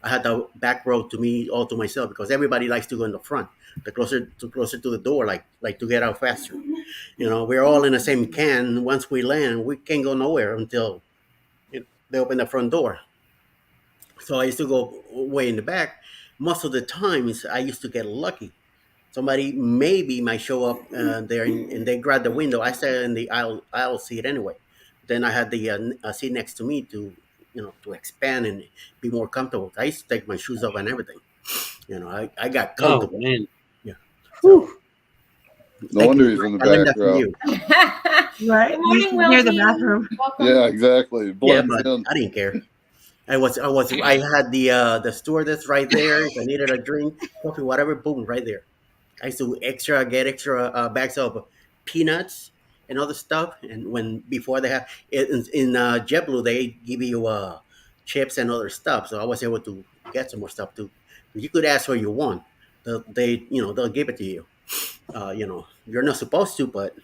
I had the back row to me all to myself because everybody likes to go in the front, the closer to the door, like to get out faster. We're all in the same can. Once we land, we can't go nowhere until they open the front door. So I used to go way in the back. Most of the times, I used to get lucky. Somebody maybe might show up there and they grab the window. I sat in the aisle seat anyway. Then I had the seat next to me to expand and be more comfortable. I used to take my shoes off and everything. I got Oh comfortable. man, Yeah. Whew. So No thank wonder you. he's in the I learned back that from row. you. Right? Good You morning, can hear the Wilkie. bathroom. Welcome. Yeah, exactly. It Yeah, blends but in. I didn't care. I had the stewardess right there. If I needed a drink, coffee, whatever, boom, right there. I used to get extra bags of peanuts and other stuff. And before they have in JetBlue, they give you chips and other stuff. So I was able to get some more stuff too. You could ask what you want. They'll give it to you. You're not supposed to, but I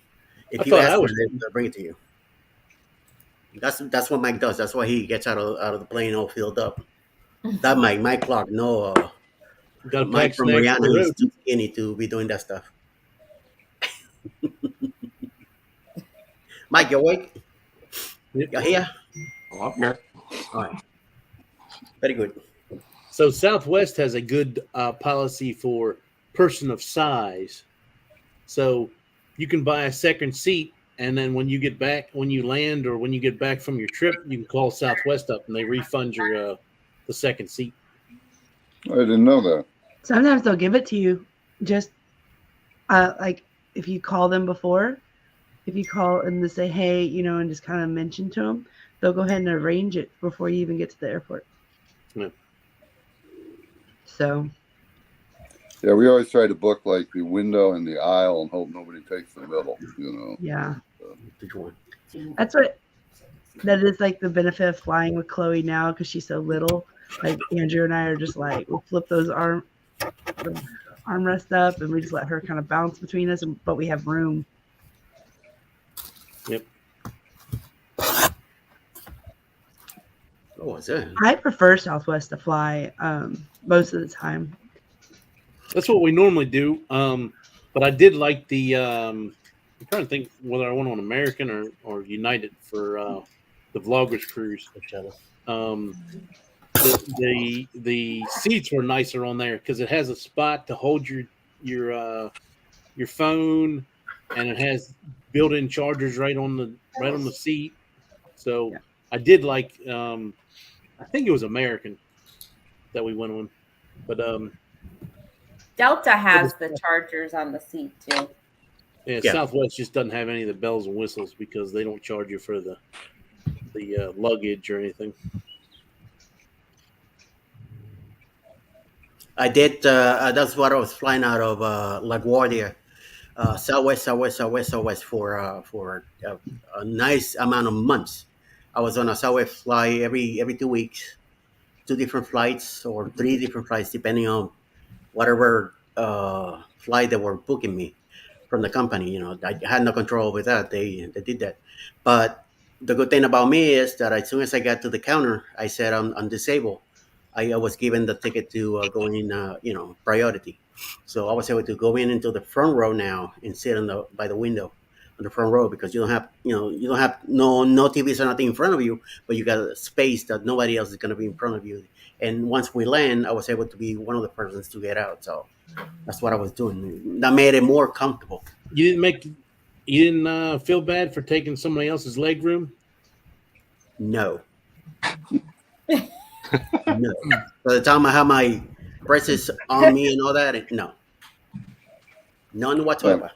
if you thought I ask for was. it, they'll bring it to you. That's what Mike does. That's why he gets out of the plane all filled up. That Mike Clark, no, Got to Mike pack from snacks for Rheanna, the he's road. too skinny to be doing that stuff. Mike, you awake? Yep. You here? Well, I'm here. All right. Very good. So Southwest has a good policy for person of size. So you can buy a second seat, and then when you land, or when you get back from your trip, you can call Southwest up, and they refund your the second seat. I didn't know that. Sometimes they'll give it to you just like if you call them before. If you call and they say, hey, and just kind of mention to them, they'll go ahead and arrange it before you even get to the airport. Yeah. So, Yeah, we always try to book like the window and the aisle and hope nobody takes the middle. yeah. Which one? That is like the benefit of flying with Chloe now because she's so little. Like Andrew and I are just like, we'll flip those armrest up and we just let her kind of bounce between us, but we have room. Yep. What was that? I prefer Southwest to fly most of the time. That's what we normally do. But I did like the. I'm trying to think whether I went on American or United for the Vloggers cruise. The seats were nicer on there because it has a spot to hold your phone, and it has built-in chargers right on the seat. So I did like. I think it was American that we went on, but Delta has the chargers on the seat too. yeah, Southwest just doesn't have any of the bells and whistles because they don't charge you for the luggage or anything. I did. That's what I was flying out of LaGuardia. Southwest for a nice amount of months. I was on a Southwest flight every 2 weeks, two different flights or three different flights, depending on whatever flight they were booking me from the company. I had no control over that. They did that. But the good thing about me is that as soon as I got to the counter, I said I'm disabled. I was given the ticket to go in, priority. So I was able to go in into the front row now and sit by the window on the front row because you don't have no TVs or nothing in front of you, but you got a space that nobody else is going to be in front of you. And once we land, I was able to be one of the persons to get out. So that's what I was doing. That made it more comfortable. You didn't feel bad for taking somebody else's leg room? No. No. By the time I have my braces on me and all that, no. None whatsoever.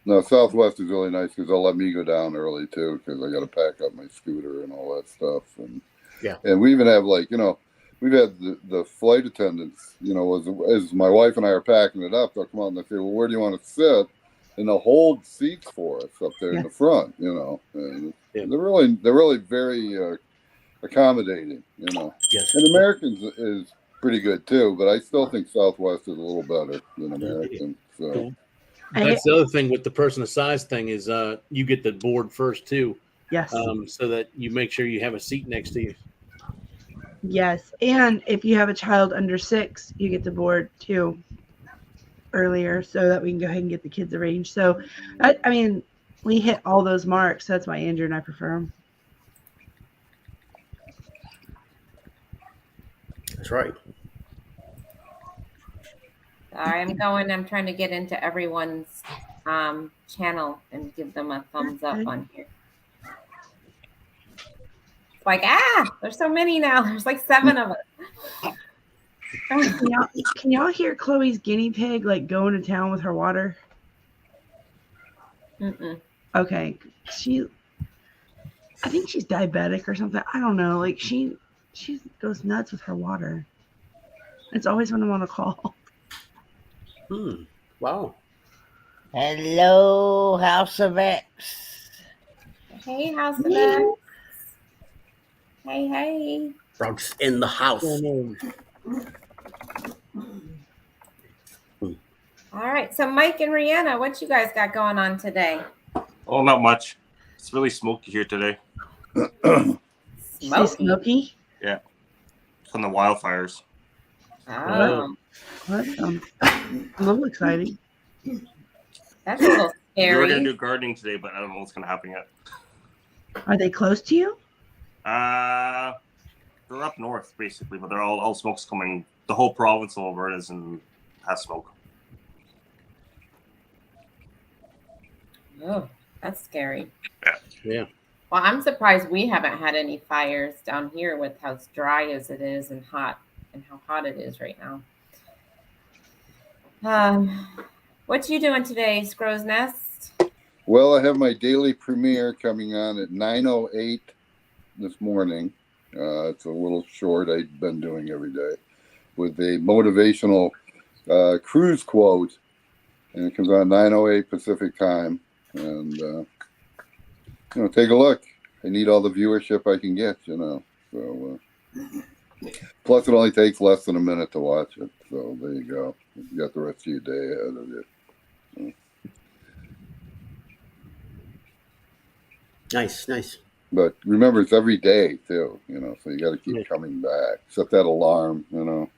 No, Southwest is really nice because they'll let me go down early too because I got to pack up my scooter and all that stuff. And we even have we've had the flight attendants, as my wife and I are packing it up, they'll come out and they say, well, where do you want to sit? And they'll hold seats for us up there in the front, and they're really very accommodating, Yes. And Americans is pretty good too, but I still think Southwest is a little better than American. So that's the other thing with the person of size thing is you get the board first too. Yes. So that you make sure you have a seat next to you. Yes, and if you have a child under 6, you get the board too earlier, so that we can go ahead and get the kids arranged. So, I mean, we hit all those marks. That's why Andrew and I prefer them. That's right. Sorry, I'm trying to get into everyone's channel and give them a thumbs up on here. It's like, there's so many now. There's like 7 of us. Can y'all hear Chloe's guinea pig like going to town with her water? Mm-mm. Okay. I think she's diabetic or something. I don't know. Like she goes nuts with her water. It's always when I'm on a call. Wow. Hello, House of X. Hey, House of X. Hey. Frogs in the house. All right. So Mike and Rheanna, what you guys got going on today? Oh, not much. It's really smoky here today. Smoky? Yeah. From the wildfires. Oh. That sounds a little exciting. That's a little We were scary. going to do gardening today, but I don't know what's going to happen yet. Are they close to you? They're up north, basically, but they're all smoke's coming. The whole province of Alberta has smoke. Oh, that's scary. Yeah. Well, I'm surprised we haven't had any fires down here with how dry as it is and how hot it is right now. What you doing today, Scrow's Nest? Well, I have my daily premiere coming on at 9:08 this morning. It's a little short. I've been doing every day with a motivational cruise quote, and it comes on 9:08 Pacific time. And take a look. I need all the viewership I can get. So plus it only takes less than a minute to watch it. So there you go. You got the rest of your day ahead of you. Nice. But remember, it's every day too, so you got to keep coming back. Set that alarm, Well,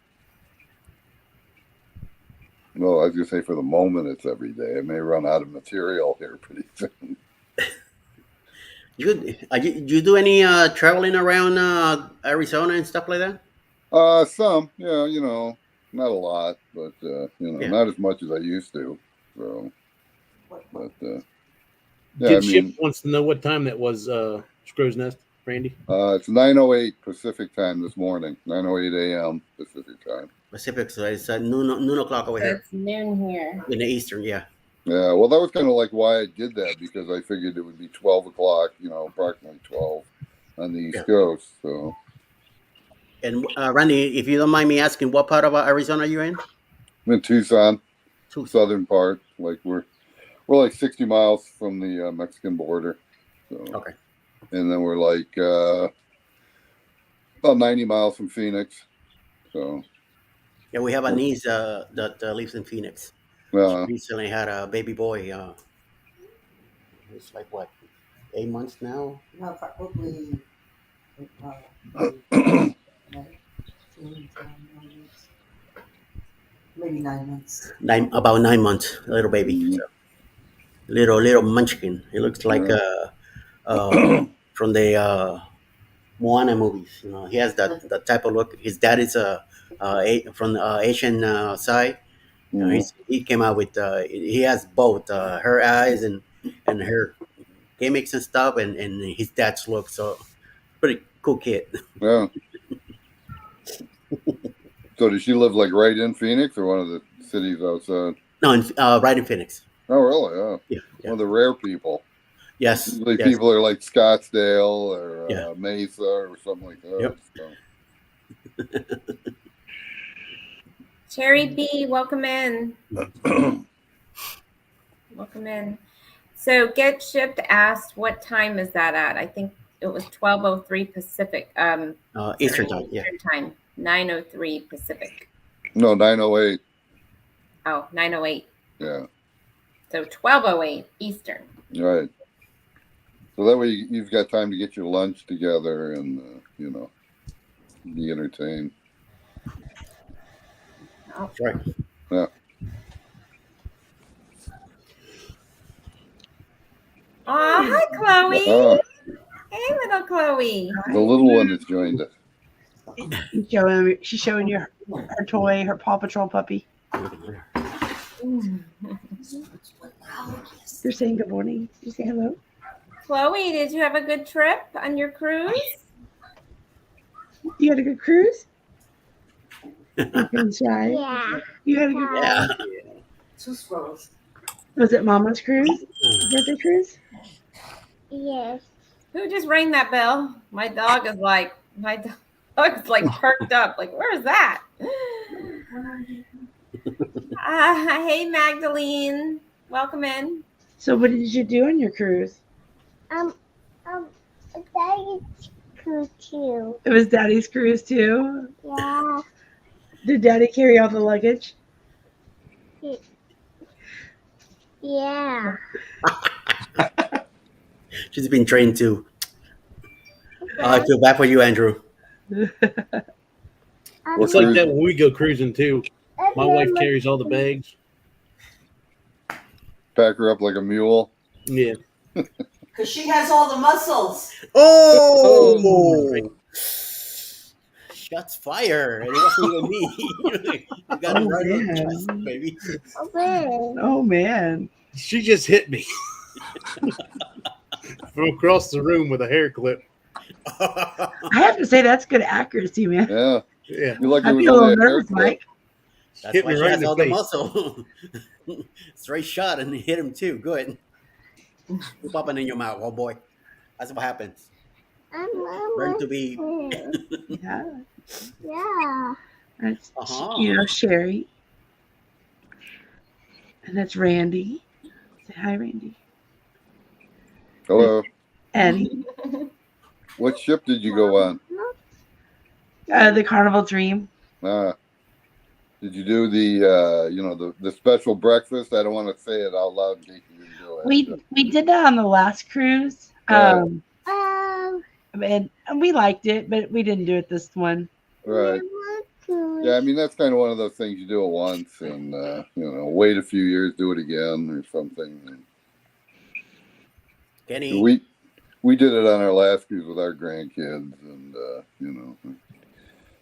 I was going to say for the moment, it's every day. I may run out of material here pretty soon. You do any traveling around Arizona and stuff like that? Some, not a lot, but, not as much as I used to. So, but, Kid Ship wants to know what time that was, Scrow's Nest, Randy. It's 9:08 Pacific time this morning, 9:08 a.m. Pacific time. Pacific, so it's noon o'clock over here. It's noon here. In the Eastern, yeah. Yeah, well, that was kind of like why I did that, because I figured it would be 12 o'clock, approximately 12 on the East Coast. So. And Randy, if you don't mind me asking, what part of Arizona are you in? I'm in Tucson, southern part. Like we're we're like 60 miles from the Mexican border. So, Okay. and then we're like about 90 miles from Phoenix. So, Yeah, we have a niece that lives in Phoenix. She recently had a baby boy. It's like what, 8 months now? No, probably maybe 9 months. About 9 months, a little baby. So, little munchkin. It looks like from the Moana movies. You know, he has that type of look. His dad is from the Asian side. You know, he came out with he has both her eyes and her gimmicks and stuff, and his dad's look. So pretty cool kid. Yeah. So does she live like right in Phoenix or one of the cities outside? No, right in Phoenix. Oh, really? Oh. Yeah. One of the rare people. Yes. Usually yes. people are like Scottsdale or Mesa or something like that. Yep. So. Cherry B, welcome in. Welcome in. So Get Shipped asked, what time is that at? I think it was 12:03 Pacific. Eastern time. Eastern time. 9:03 Pacific. No, 9:08. Oh, 9:08. Yeah. So 12:08 Eastern. Right. So that way you've got time to get your lunch together and be entertained. Oh. That's right. Yeah. Oh, hi, Chloe. Oh, Hey, little Chloe. the little one has joined us. She's showing you her toy, her Paw Patrol puppy. You're saying good morning. Did you say hello? Chloe, did you have a good trip on your cruise? You had a good cruise? You're shy. Yeah. You had a good Yeah. Two squirrels. Was it Mama's cruise? Birthday cruise? Yes. Who just rang that bell? My dog is like perked up. Like, where is that? Hey, Magdalene. Welcome in. So what did you do on your cruise? Daddy's cruise too. It was Daddy's cruise too? Yeah. Did Daddy carry all the luggage? Yeah. She's been trained too. I feel bad for you, Andrew. It's like that when we go cruising too. My wife carries all the bags. Pack her up like a mule. Yeah. Because she has all the muscles. Oh! Shots fired. And it wasn't even me. You got it right on the chest, baby. Oh, man. She just hit me from across the room with a hair clip. I have to say that's good accuracy, man. Yeah. Yeah. You're lucky I with feel a only little a hair nervous, clip. Mike. That's Hit why me she right has in the all the face. muscle. Straight shot and hit him too. Good. You're popping in your mouth, oh boy. That's what happens. Learn to be. Yeah. Yeah. That's, you know, Sherry. And that's Randy. Say hi, Randy. Hello. Eddie. What ship did you go on? The Carnival Dream. Did you do the special breakfast? I don't want to say it out loud in case you didn't do it. We did that on the last cruise. And we liked it, but we didn't do it this one. Right. Yeah, I mean that's kind of one of those things you do it once, and wait a few years, do it again or something. Kenny. We did it on our last cruise with our grandkids, and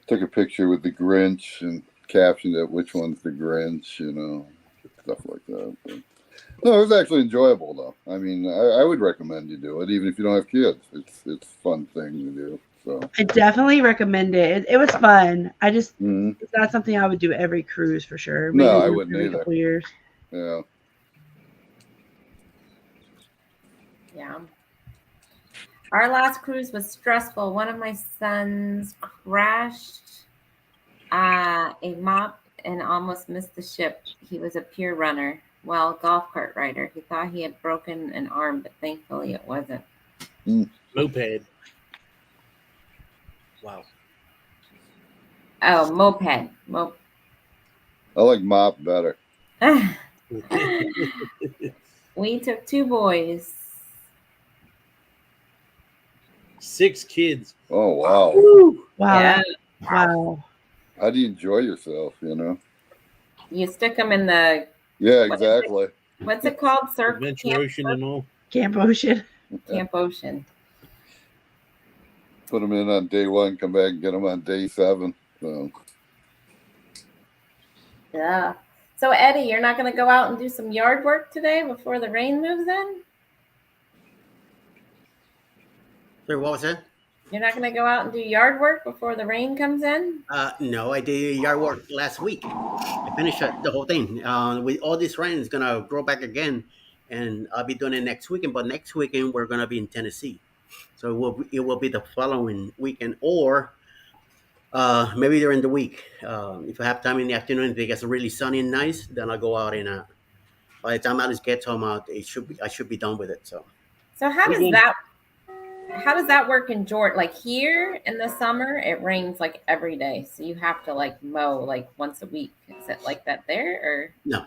took a picture with the Grinch and captioned it, "Which one's the Grinch?" Stuff like that. But, no, it was actually enjoyable though. I mean, I would recommend you do it, even if you don't have kids. It's a fun thing to do. So I definitely recommend it. It was fun. I just Mhm. it's not something I would do every cruise for sure. Maybe No, I once wouldn't every either. couple years. Yeah. Yeah. Our last cruise was stressful. One of my sons crashed a mop and almost missed the ship. He was a pier runner. Well, golf cart rider. He thought he had broken an arm, but thankfully it wasn't. Moped. Wow. Oh, moped. I like mop better. We took 2 boys. 6 kids. Oh wow! Wow. Yeah. Wow. How do you enjoy yourself? You know? You stick them in the, Yeah, exactly. what's it called? Adventure Ocean and all. Camp Ocean. Camp Ocean. Put them in on day 1, come back and get them on day 7. So Yeah. So Eddie, you're not going to go out and do some yard work today before the rain moves in? Sorry, what was that? You're not going to go out and do yard work before the rain comes in? No, I did yard work last week. I finished the whole thing. With all this rain, it's gonna grow back again, and I'll be doing it next weekend. But next weekend we're gonna be in Tennessee, so it will be the following weekend, or maybe during the week. If I have time in the afternoon, if it gets really sunny and nice, then I'll go out and. By the time Alice gets home, I should be done with it. So how does that work in Georgia? Like here in the summer, it rains like every day, so you have to like mow like once a week. Is it like that there, or no?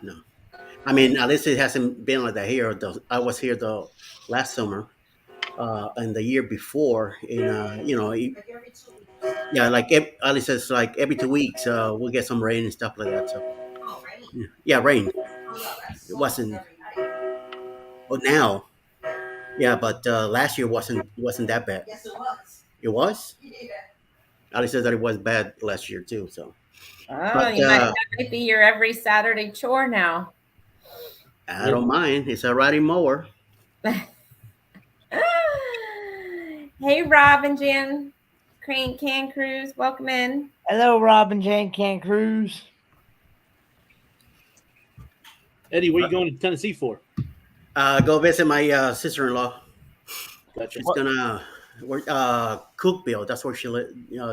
I mean, at least it hasn't been like that here. I was here the last summer, and the year before. Yeah, like Alice says, like every 2 weeks, we'll get some rain and stuff like that. So yeah, rain. It wasn't. Oh, now. Yeah, but last year wasn't that bad. Yes, it was. It was. Yeah. Ali says that it was bad last year too. So. that might be your every Saturday chore now. I don't mind. It's a riding mower. Hey, Rob and Jan, Can Cruz, welcome in. Hello, Rob and Jane Can Cruz. Eddie, what are you going to Tennessee for? Go visit my sister-in-law. Gotcha. She's gonna work Cookville. That's where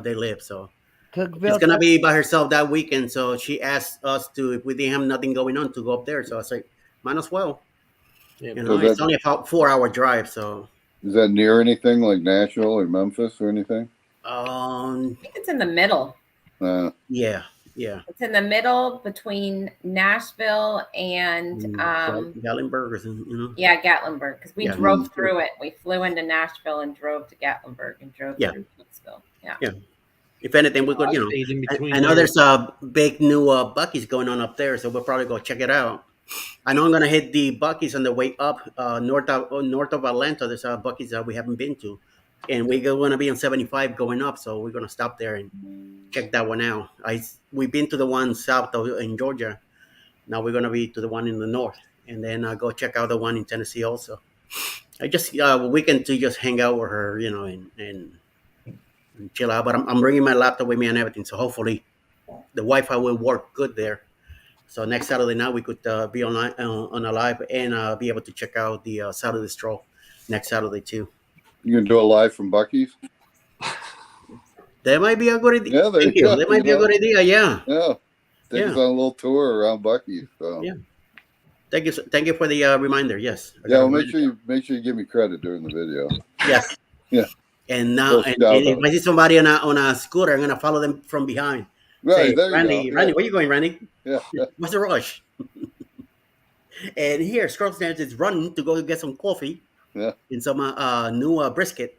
they live. So Cookville. she's gonna be by herself that weekend. So she asked us if we didn't have nothing going on, to go up there. So I said, might as well. Yeah, it's only a 4-hour drive. So is that near anything like Nashville or Memphis or anything? I think it's in the middle. Yeah. It's in the middle between Nashville and Gatlinburg, or something, Yeah, Gatlinburg, because we drove through it. We flew into Nashville and drove to Gatlinburg and drove through Cooksville. Yeah. If anything, we could, I know there's a big new Buc-ee's going on up there, so we'll probably go check it out. I know I'm gonna hit the Buc-ee's on the way up north of Atlanta. There's a Buc-ee's that we haven't been to, and we're gonna be on 75 going up, so we're gonna stop there and check that one out. We've been to the one south in Georgia. Now we're gonna be to the one in the north, and then go check out the one in Tennessee also. I just weekend to just hang out with her, and chill out. But I'm bringing my laptop with me and everything, so hopefully the Wi-Fi will work good there. So next Saturday night we could be online on a live and be able to check out the Saturday stroll next Saturday too. You can do a live from Buc-ee's? That might be a good idea. Yeah, there you go. That might be a good idea. Yeah. Yeah. Take us on a little tour around Buc-ee's. So. Yeah. Thank you for the reminder. Yes. Yeah. Well, make sure you give me credit during the video. Yes. Yeah. And now, and if I see somebody on a scooter, I'm gonna follow them from behind. Right. Say, there Randy, you go. Randy, where you going, Randy? Yeah. What's the rush? And here, Scrubs is running to go get some coffee. Yeah. And some new brisket.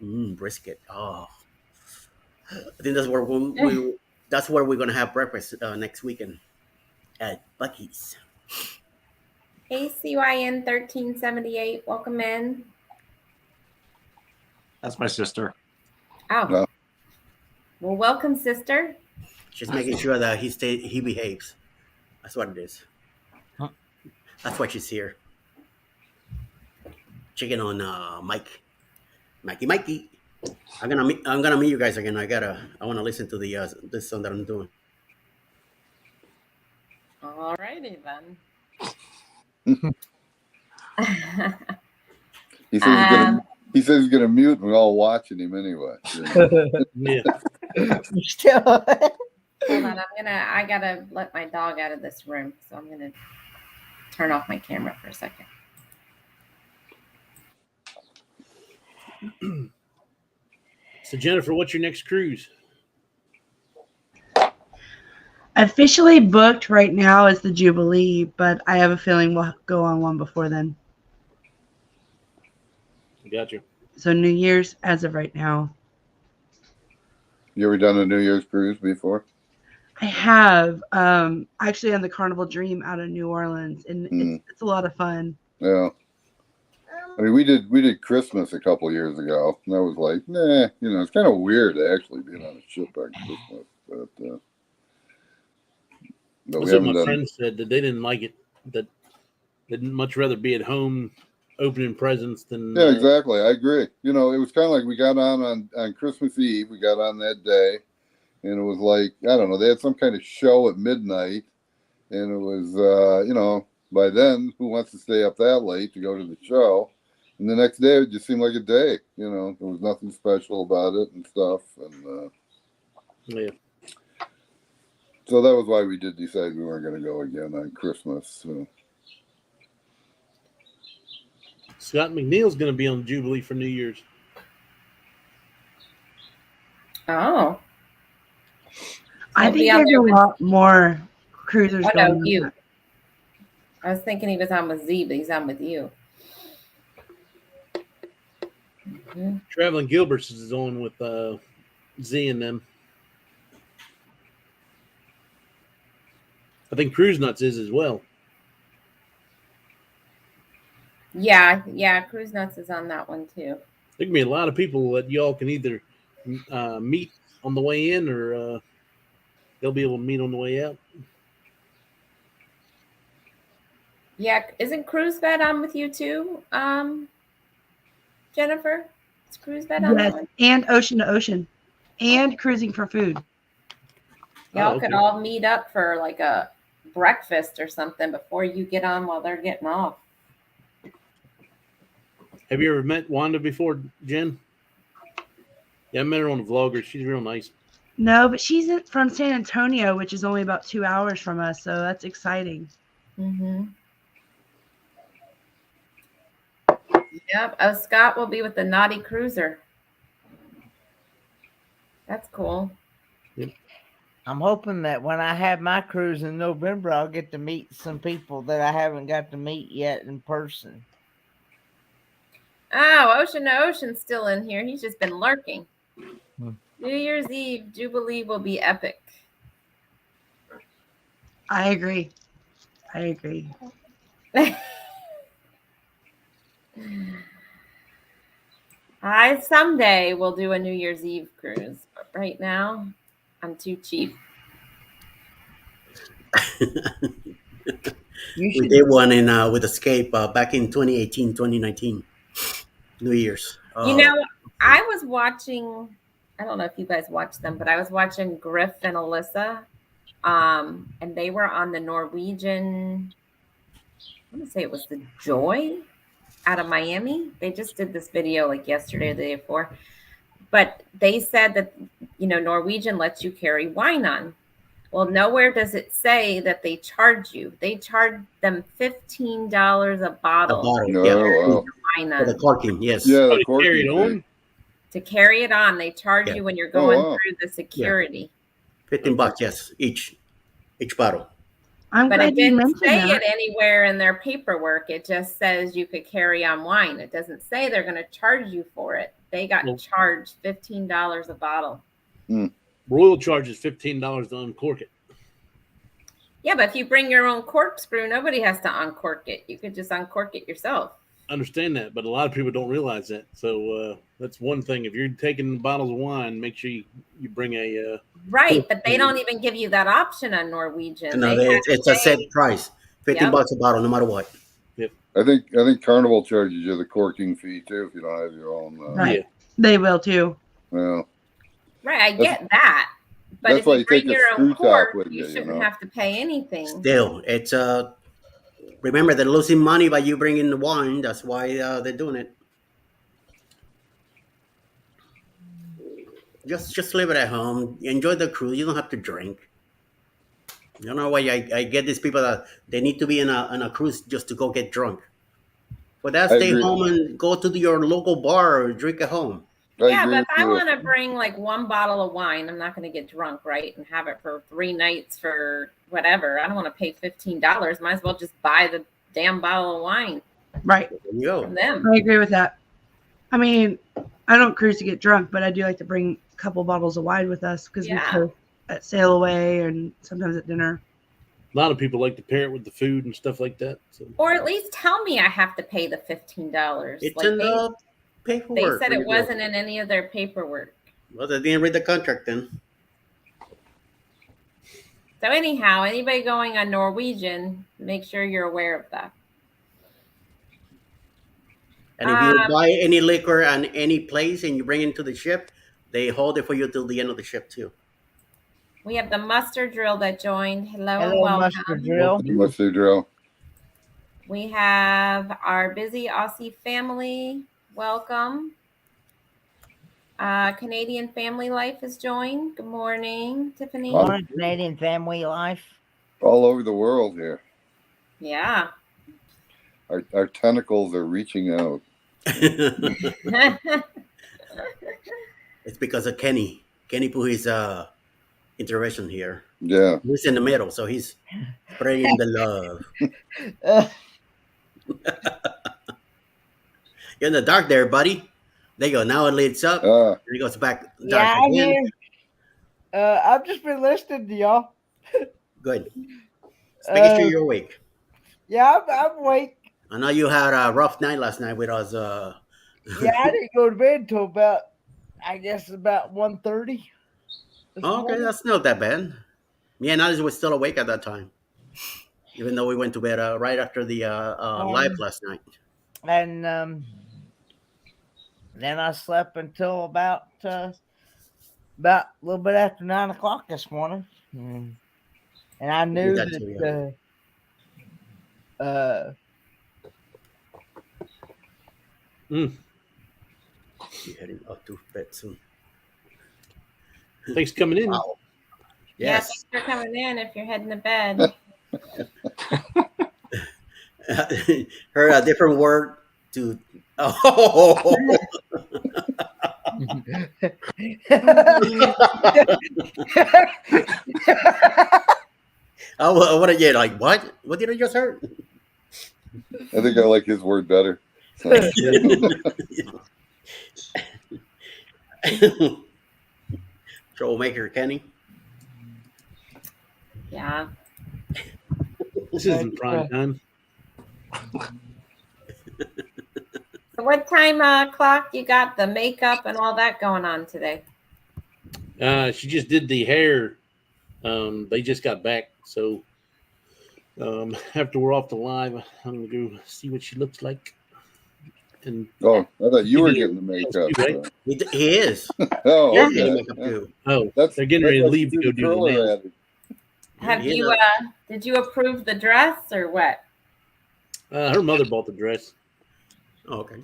Brisket. Oh. I think that's where we're gonna have breakfast next weekend at Buc-ee's. Hey, CYN 1378, welcome in. That's my sister. Oh. No. Well, welcome, sister. She's making sure that he behaves. That's what it is. Huh? That's why she's here. Checking on Mikey. I'm gonna meet you guys again. I want to listen to this song that I'm doing. All righty then. He says he's gonna mute, and we're all watching him anyway. Yeah. Still. Hold on, I gotta let my dog out of this room, so I'm gonna turn off my camera for a second. So Jennifer, what's your next cruise? Officially booked right now is the Jubilee, but I have a feeling we'll go on one before then. Gotcha. So New Year's as of right now. You ever done a New Year's cruise before? I have actually on the Carnival Dream out of New Orleans, and it's a lot of fun. Yeah. I mean, we did Christmas a couple years ago, and I was like, nah, it's kind of weird actually being on a ship on Christmas, but That's we what haven't my done. friends said, that they didn't like it, that they'd much rather be at home opening presents than. Yeah, exactly. I agree. It was kind of like we got on Christmas Eve. We got on that day, and it was like, I don't know, they had some kind of show at midnight, and it was, by then, who wants to stay up that late to go to the show? And the next day, it just seemed like a day. There was nothing special about it and stuff. And Yeah. so that was why we did decide we weren't going to go again on Christmas. So. Scott McNeil's going to be on the Jubilee for New Year's. Oh. I think there's a lot more cruisers going on. You. I was thinking he was on with Z, but he's on with you. Mm-hmm. Traveling Gilbert's is on with Z and them. I think Cruise Nuts is as well. Yeah, Cruise Nuts is on that one too. There can be a lot of people that y'all can either meet on the way in, or they'll be able to meet on the way out. Yeah, isn't Cruise Vet on with you too, Jennifer? Is Cruise Vet on that one? And Ocean to Ocean, and Cruising for Food. Y'all could all meet up for like a breakfast or something before you get on while they're getting off. Have you ever met Wanda before, Jen? Yeah, I met her on the Vlogger. She's real nice. No, but she's from San Antonio, which is only about 2 hours from us, so that's exciting. Mm-hmm. Yep. Scott will be with the Naughty Cruiser. That's cool. Yep. I'm hoping that when I have my cruise in November, I'll get to meet some people that I haven't got to meet yet in person. Oh, Ocean to Ocean's still in here. He's just been lurking. New Year's Eve Jubilee will be epic. I agree. I someday will do a New Year's Eve cruise, but right now I'm too cheap. We did one in with Escape back in 2018, 2019, New Year's. I was watching, I don't know if you guys watched them, but I was watching Griff and Alyssa, and they were on the Norwegian, I want to say it was the Joy out of Miami. They just did this video like yesterday or the day before, but they said that, Norwegian lets you carry wine on. Well, nowhere does it say that they charge you. They charge them $15 a bottle. Wow. For the corking, yes. Yeah, the corking. To carry it on, they charge you when you're going through the security. $15, yes, each bottle. But it didn't say it anywhere in their paperwork. It just says you could carry on wine. It doesn't say they're going to charge you for it. They got charged $15 a bottle. Royal charges $15 to uncork it. Yeah, but if you bring your own corkscrew, nobody has to uncork it. You could just uncork it yourself. I understand that, but a lot of people don't realize that. So that's one thing. If you're taking bottles of wine, make sure you bring a right. But they don't even give you that option on Norwegian. No, it's a set price, $15 a bottle, no matter what. Yep. I think Carnival charges you the corking fee too if you don't have your own. Right. Yeah. They will too. Yeah. Right, I get that. But if you bring your own cork, you shouldn't have to pay anything. Still, it's remember they're losing money by you bringing the wine. That's why they're doing it. Just leave it at home. Enjoy the cruise. You don't have to drink. You don't know why I get these people that they need to be on a cruise just to go get drunk. For that, I stay agree. home and go to your local bar or drink at home. I Yeah, agree but if with I you. want to bring like one bottle of wine, I'm not going to get drunk, right? And have it for 3 nights for whatever. I don't want to pay $15. Might as well just buy the damn bottle of wine Right. There you go. from them. I agree with that. I mean, I don't cruise to get drunk, but I do like to bring a couple bottles of wine with us because we Yeah. coast at sail away and sometimes at dinner. A lot of people like to pair it with the food and stuff like that. So. Or at least tell me I have to pay the $15. It's Like in the they paperwork. said There it you go. wasn't in any of their paperwork. Well, they didn't read the contract then. So anyhow, anybody going on Norwegian, make sure you're aware of that. And if you buy any liquor on any place and you bring it to the ship, they hold it for you till the end of the ship too. We have the muster drill that joined. Hello, and Hello, welcome. Muster Drill. Muster Drill. We have our busy Aussie family. Welcome. Canadian Family Life has joined. Good morning, Tiffany. Morning, Canadian Family Life. All over the world here. Yeah. Our tentacles are reaching out. It's because of Kenny. Kenny put his intervention here. Yeah. He's in the middle, so he's spreading the love. You're in the dark there, buddy. There you go. Now it lights up. And it goes back dark Yeah, I'm again. here. I've just been listening to y'all. Good. Just making sure you're awake. Yeah, I'm awake. I know you had a rough night last night with us. Yeah, I didn't go to bed until about 1:30. Okay, that's not that bad. Me and Alice was still awake at that time, even though we went to bed right after the live last night. And then I slept until about a little bit after 9 o'clock this morning, and I knew that too, Mm. You're heading up to bed soon. Thanks for coming in. Wow. Yeah, Yes. thanks for coming in if you're heading to bed. Heard a different word to. Oh. What are you like? What? What did I just heard? I think I like his word better. So. Troublemaker Kenny. Yeah. This isn't prime time. So what time clock you got the makeup and all that going on today? She just did the hair. They just got back, so after we're off the live, I'm gonna go see what she looks like. And I thought you were getting the makeup. Right? He is. Oh, Yeah, okay. makeup too. Oh, That's they're getting ready to leave to go the do the curler nails. added. Have He's you did you approve the dress or what? Her mother bought the dress. Oh, okay.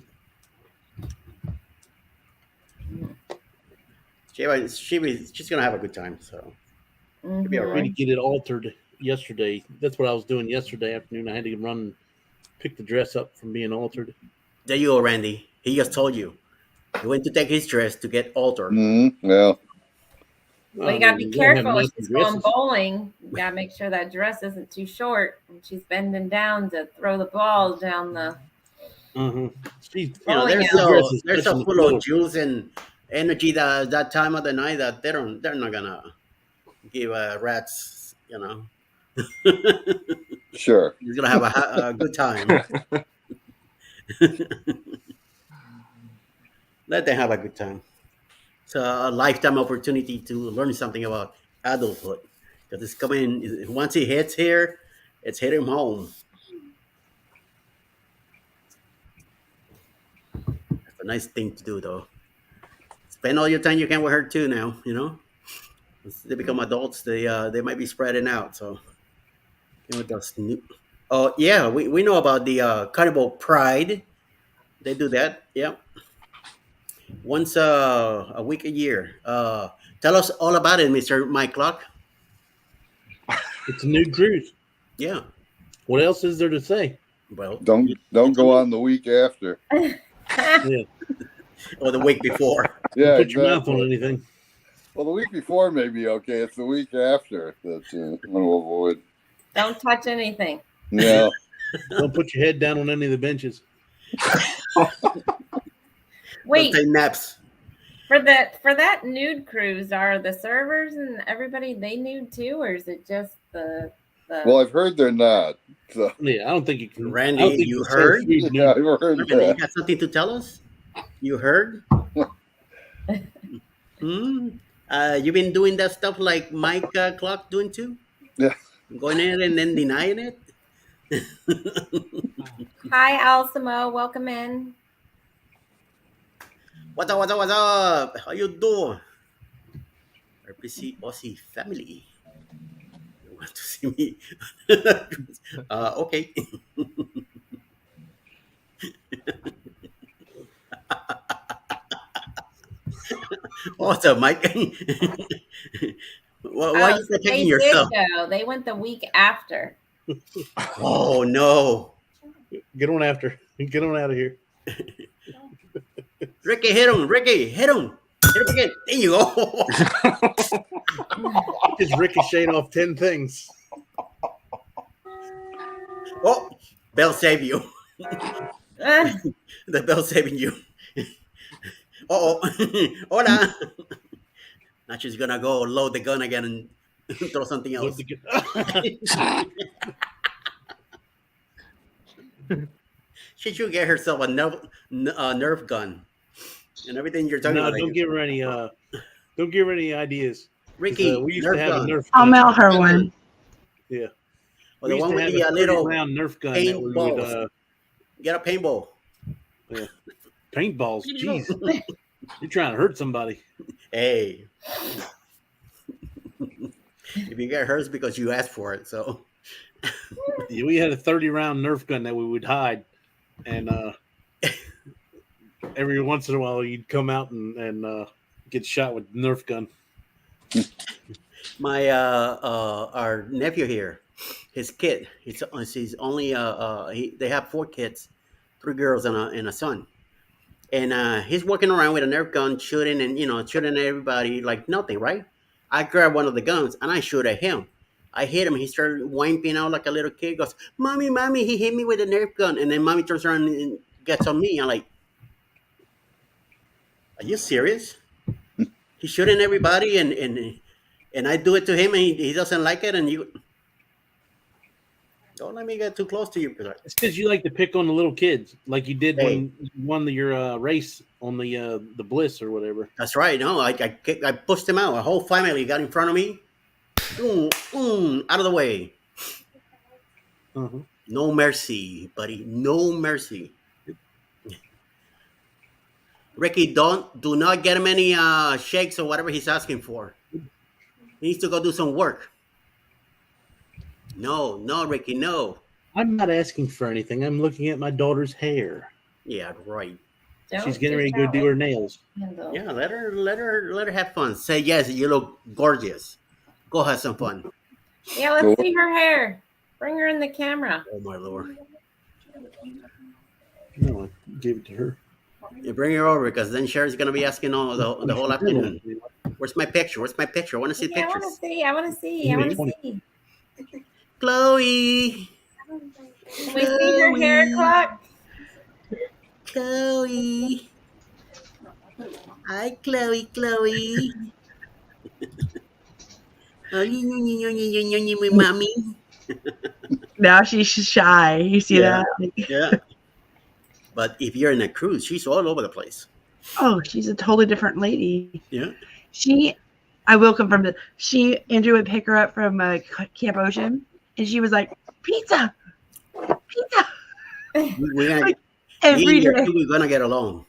She's gonna have a good time, so it'll be all Trying to right. get it altered yesterday. That's what I was doing yesterday afternoon. I had to run and pick the dress up from being altered. There you go, Randy. He just told you. He went to take his dress to get altered. Yeah. Well, you gotta be you gotta have careful if matching she's going dresses. bowling. You gotta make sure that dress isn't too short and she's bending down to throw the ball down the She's, You know, bowling they're alley. so full of juice and energy that time of the night that they're not gonna give rats. You know, Sure. he's gonna have a good time. Let them have a good time. It's a lifetime opportunity to learn something about adulthood because it's coming. Once he hits here, it's hitting home. That's a nice thing to do, though. Spend all your time you can with her too. Now, you know, once they become adults, they might be spreading out. So, you know, those new. Oh yeah, we know about the Carnival Pride. They do that. Yeah. Once a week, a year. Tell us all about it, Mr. Mike Clock. It's a nude cruise. Yeah. What else is there to say? Well, Don't go on the week after. Yeah. Or the week before. Yeah, Don't put your mouth on exactly. anything. Well, the week before may be okay. It's the week after that I'm going to avoid. Don't touch anything. Yeah. Don't put your head down on any of the benches. Wait, Don't take naps. for that nude cruise, are the servers and everybody they nude too, or is it just the? Well, I've heard they're not. So. Yeah, I don't think you can. Randy, I don't think you can serve heard? food nude. Yeah, I've heard You that. got something to tell us? You heard? You've been doing that stuff like Mike Clark doing too? Yeah. Going in and then denying it? Hi, Alsamo. Welcome in. What's up? How you doing? RPC Aussie family. You want to see me? Okay. What's up, Mike? Why are you So protecting they yourself? did go. They went the week after. Oh no. Get on after. Get on out of here. Ricky, hit him. Ricky, hit him. Hit him again. There you go. Just ricocheted off 10 things. Oh, Bell saved you. The bell saving you. Uh-oh. Hola. Now she's gonna go load the gun again and throw something else. She should get herself a Nerf gun. And everything you're talking No, about. don't give her any. Don't give her any ideas. Ricky, We used Nerf to have gun. a Nerf gun. I'll mail her one. Yeah. Well, We the used one to with have the a little round Nerf gun that we would. paintballs. Get a paintball. Yeah. Paintballs. Jeez. You're trying to hurt somebody. Hey. If you get hurt, it's because you asked for it. So. Yeah, we had a 30-round Nerf gun that we would hide, and every once in a while you'd come out and get shot with Nerf gun. My our nephew here, his kid, he's only they have 4 kids, 3 girls and a son, and he's walking around with a Nerf gun, shooting and shooting at everybody like nothing, right? I grab one of the guns and I shoot at him. I hit him. He started whimpering out like a little kid. Goes, "Mommy, mommy!" He hit me with a Nerf gun, and then mommy turns around and gets on me. I'm like, "Are you serious?" He's shooting everybody, and I do it to him, and he doesn't like it, and you don't let me get too close to you. It's because you like to pick on the little kids, like you did Hey. when you won your race on the Bliss or whatever. That's right. No, I pushed him out. A whole family got in front of me. Out of the way. Uh-huh. No mercy, buddy. No mercy. Ricky, do not get him any shakes or whatever he's asking for. He needs to go do some work. No, Ricky, no. I'm not asking for anything. I'm looking at my daughter's hair. Yeah, right. She's getting ready to go do her nails. Yeah, let her have fun. Say yes, you look gorgeous. Go have some fun. Yeah, let's see her hair. Bring her in the camera. Oh my lord. No, I gave it to her. You bring her over because then Sherry's gonna be asking all the whole afternoon. Where's my picture? I want to see Yeah, pictures. I want to see. Chloe. Can we see her hair, Clock? Chloe. Hi, Chloe. Oh, mommy. Now she's shy. You see that? Yeah. But if you're in a cruise, she's all over the place. Oh, she's a totally different lady. Yeah. I will confirm that Andrew would pick her up from Camp Ocean, and she was like, pizza. We're gonna get along.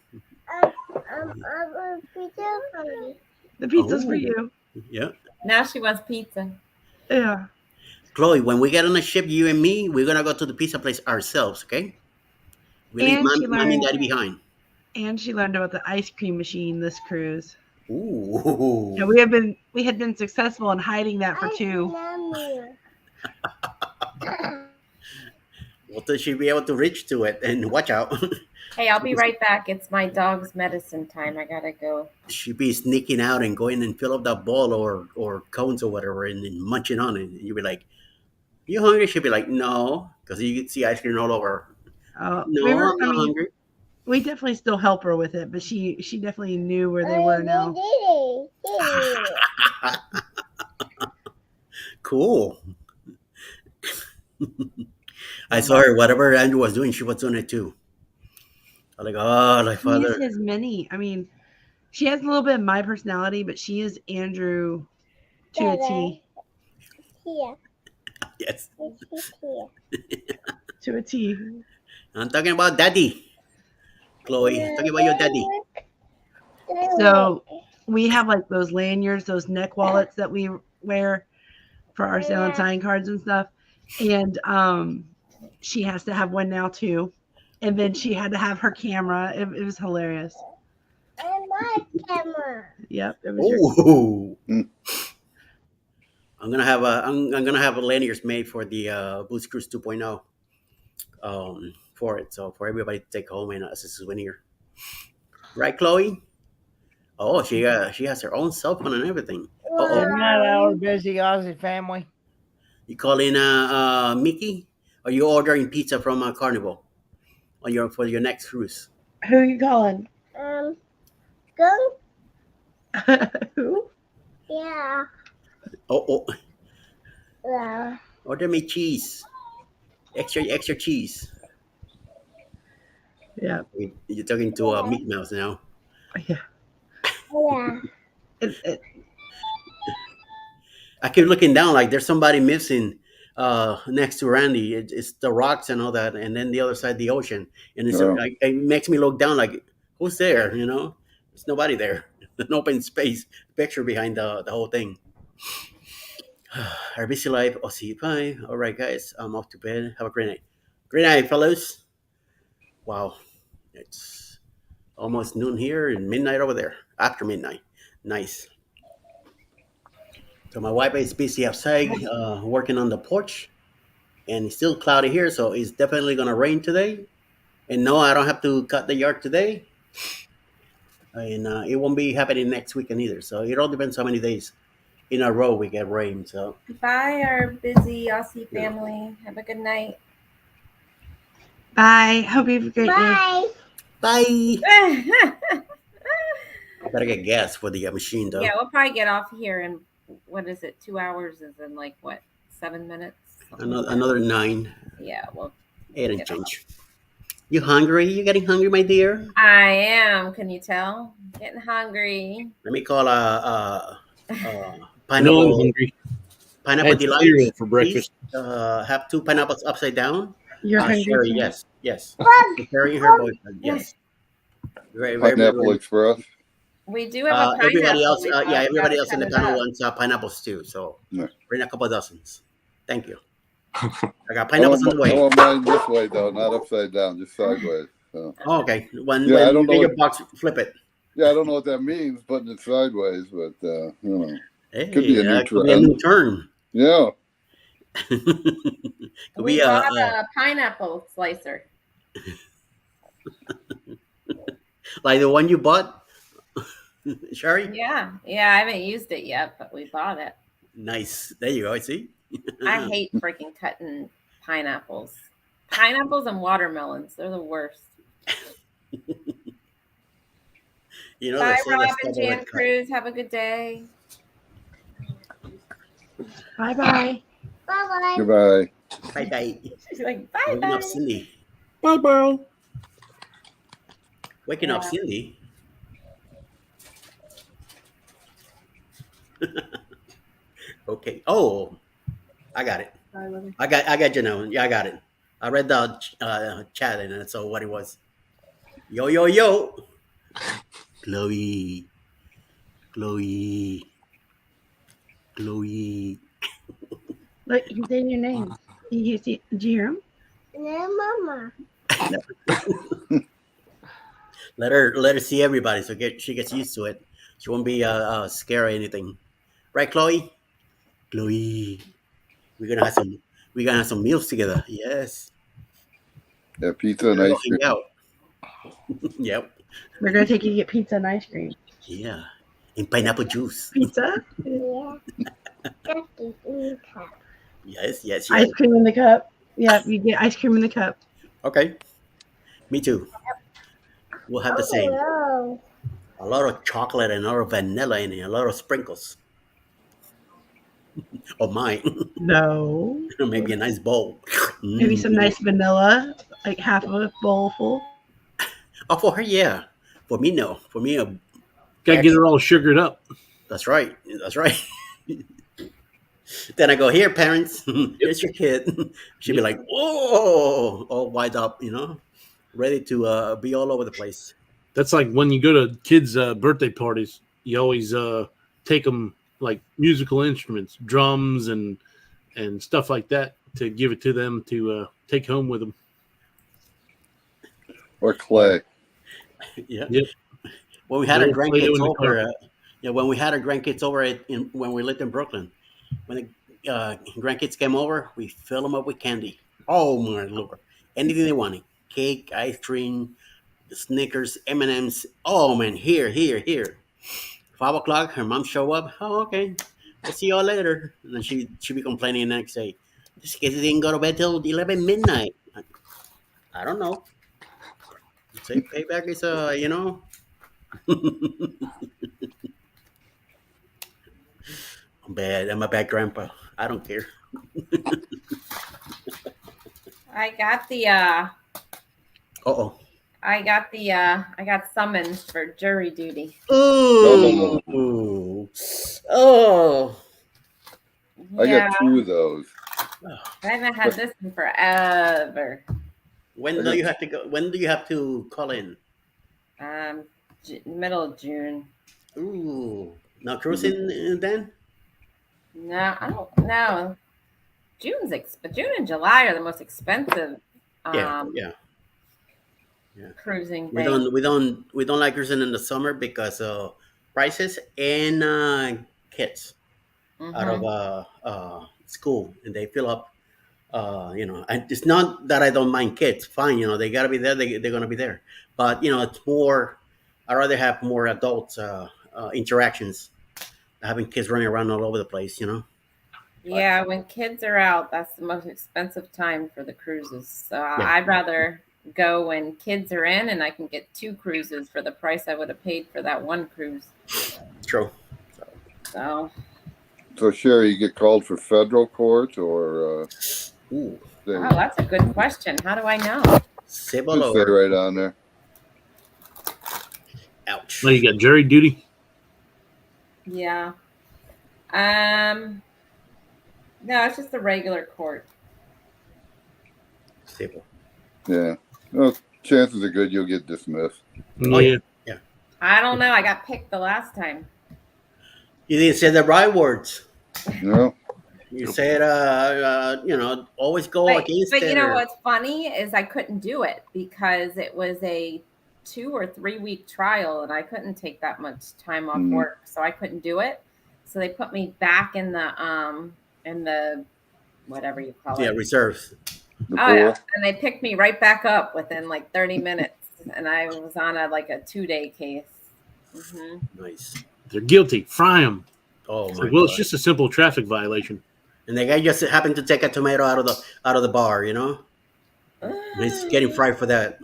The pizza's for you. Yeah. Now she wants pizza. Yeah. Chloe, when we get on a ship, you and me, we're gonna go to the pizza place ourselves, okay? We leave mommy and daddy behind. And she learned about the ice cream machine this cruise. Ooh. And we had been successful in hiding that for 2. so she'll be able to reach to it and watch out. Hey, I'll be right back. It's my dog's medicine time. I gotta go. She'd be sneaking out and going and fill up that ball or cones or whatever and then munching on it. And you'd be like, "You hungry?" She'd be like, "No," because you could see ice cream all over. No, I'm not hungry. We definitely still help her with it, but she definitely knew where they were now. Cool. I saw her. Whatever Andrew was doing, she was doing it too. I'm like, oh, like She father. is his mini. I mean, she has a little bit of my personality, but she is Andrew to a T. Here. Yes. To a T. I'm talking about daddy. Chloe, I'm talking about your daddy. So we have like those lanyards, those neck wallets that we wear for our Valentine cards and stuff. And she has to have one now too. And then she had to have her camera. It was hilarious. And my camera. Yep. It was your Oh. I'm gonna have a lanyards made for the Boost Cruise 2.0 for it, so for everybody to take home and as a souvenir. Right, Chloe? Oh, she has her own cell phone and everything. Isn't that our busy Aussie family? You call in Mickey? Or you ordering pizza from Carnival on for your next cruise? Who are you calling? Go. Who? Yeah. Oh. Yeah. Order me cheese. Extra cheese. Yeah. You're talking to Mickey Mouse now. Yeah. Yeah. I keep looking down like there's somebody missing next to Randy. It's the rocks and all that, and then the other side the ocean, and it makes me look down like who's there? You know, there's nobody there. An open space picture behind the whole thing. Our busy life. I'll see you. Bye. All right, guys. I'm off to bed. Have a great night. Great night, fellas. Wow, it's almost noon here and midnight over there. After midnight. Nice. So my wife is busy outside working on the porch, and it's still cloudy here, so it's definitely gonna rain today. And no, I don't have to cut the yard today, and it won't be happening next weekend either. So it all depends how many days in a row we get rain. So Bye, our busy Aussie family. Have a good night. Bye. Hope you have a great day. Bye. bye. I better get gas for the machine though. Yeah, we'll probably get off here in what is it? 2 hours is in like what 7 minutes? Another 9. Yeah, well, 8 and change. You hungry? You getting hungry, my dear? I am. Can you tell? Getting hungry. Let me call pineapple. No, I'm hungry. Pineapple I had delight cereal for breakfast. Have 2 pineapples upside down. You're hungry. Sherry, too? yes. Sherry and her boyfriend, yes. Very, Pineapple Express. We do have a pineapple. Everybody else, We everybody gotta else in the cut it panel up. wants pineapples too. So Yeah. bring a couple dozens. Thank you. I got I pineapples on want, the I way. want mine this way though, not upside down, just sideways. So. Oh, okay. When Yeah, I you don't get know your box, flip it. Yeah, I don't know what that means, putting it sideways, but you know, Hey, could be a new could be a new turn. Yeah. Could We be bought a pineapple slicer. like the one you bought, Sherry. Yeah, I haven't used it yet, but we bought it. Nice. There you go. I see. I hate freaking cutting pineapples. Pineapples and watermelons, they're the worst. You know, Bye, they say Rob that's and double Jan red Cruz. Have a good day. Bye bye. Bye. Goodbye. Bye bye. She's like, bye, Waking bye. up Cindy. Bye, bye. Waking up Yeah. Cindy. Okay. Oh, I got it. I got you now. Yeah, I got it. I read the chat and that's all what it was. Yo. Chloe. Look, he's saying your name. Did you hear him? No, Mama. Let her see everybody so she gets used to it. She won't be scared or anything. Right, Chloe? Chloe. We're gonna have some meals together. Yes. Yeah, pizza and We're gonna ice go cream. hang out. Yep. We're gonna take you to get pizza and ice cream. Yeah. And pineapple juice. Pizza, Yeah. Cookies in the cup. Yes, yes, yes. ice cream in the cup. Yeah, you get ice cream in the cup. Okay. Me too. We'll have the same. Oh, A lot of chocolate and a lot of vanilla in it, a lot of sprinkles. Of mine. No, Maybe a nice bowl. maybe some nice vanilla, like half of a bowl full. Oh, for her, yeah. For me, no. For me, Gotta get her all sugared up. that's right. That's right. Then I go, here, parents, here's your kid. She'd be Yep. like, whoa, all wide up, ready to be all over the place. That's like when you go to kids' birthday parties, you always take them like musical instruments, drums and stuff like that to give it to them to take home with them. Or clay. Yeah. Yep. When we had our Little Play-Doh grandkids in the over, carpet. when we had our grandkids over when we lived in Brooklyn, when the grandkids came over, we filled them up with candy. Oh my lord! Anything they wanted: cake, ice cream, Snickers, M&Ms. Oh man, here. 5 o'clock, her mom show up. Oh, okay. We'll see y'all later. And then she be complaining the next day. This kid didn't go to bed till 11 midnight. I don't know. Say payback is bad. I'm a bad grandpa. I don't care. I got the Uh-oh. I got summoned for jury duty. Ooh. Oh. I Yeah, got 2 of those. I haven't had this in forever. When do you have to go? When do you have to call in? Middle of June. Ooh. Now cruising then? No, I don't know. June and July are the most expensive Yeah. cruising We days. don't like cruising in the summer because of prices and kids out Mhm. of school, and they fill up. And it's not that I don't mind kids. Fine, they gotta be there. They're gonna be there. But it's more. I rather have more adult interactions. Having kids running around all over the place. Yeah, when kids are out, that's the most expensive time for the cruises. So Yeah. I'd rather go when kids are in and I can get 2 cruises for the price I would have paid for that one cruise. True. So So, Sherry, you get called for federal court or Ooh, oh, that's a good question. How do I know? civil just say or right on there. ouch. Oh, you got jury duty? Yeah. No, it's just the regular court. Civil. Yeah. Well, chances are good you'll get dismissed. Oh, Yeah. yeah. I don't know. I got picked the last time. You didn't say the right words. No. You said, always go against But it. you know what's funny is I couldn't do it because it was a 2 or 3 week trial and I couldn't take that much time off Mhm. work, so I couldn't do it. So they put me back in the whatever you call Yeah, it. reserves. The Oh yeah, pool. and they picked me right back up within like 30 minutes, and I was on a 2-day case. Hmm. Nice. They're guilty. Fry them. Oh It's my like, well, it's god. just a simple traffic violation. And the guy just happened to take a tomato out of the bar, He's getting fried for that.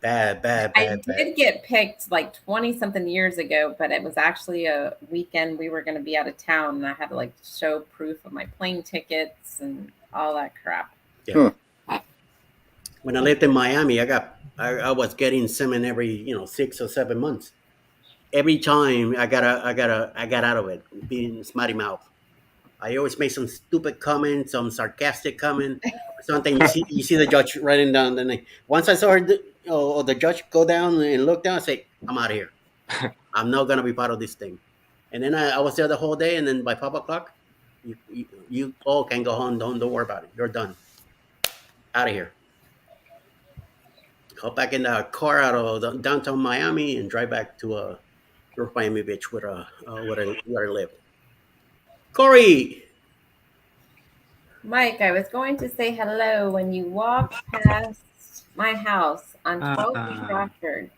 Bad. I did get picked like 20 something years ago, but it was actually a weekend we were going to be out of town, and I had to show proof of my plane tickets and all that crap. Yeah. Huh. When I lived in Miami, I was getting semen every 6 or 7 months. Every time I got out of it, being smarty mouth. I always make some stupid comment, some sarcastic comment, something. You see the judge writing down the name. Once I saw her, the judge go down and look down, I say, "I'm out of here. I'm not gonna be part of this thing." And then I was there the whole day, and then by 5 o'clock, you all can go home. Don't worry about it. You're done. Out of here. Hop back in the car out of downtown Miami and drive back to North Miami Beach, where I live. Corey. Mike, I was going to say hello when you walked past my house on 12th and Crawford.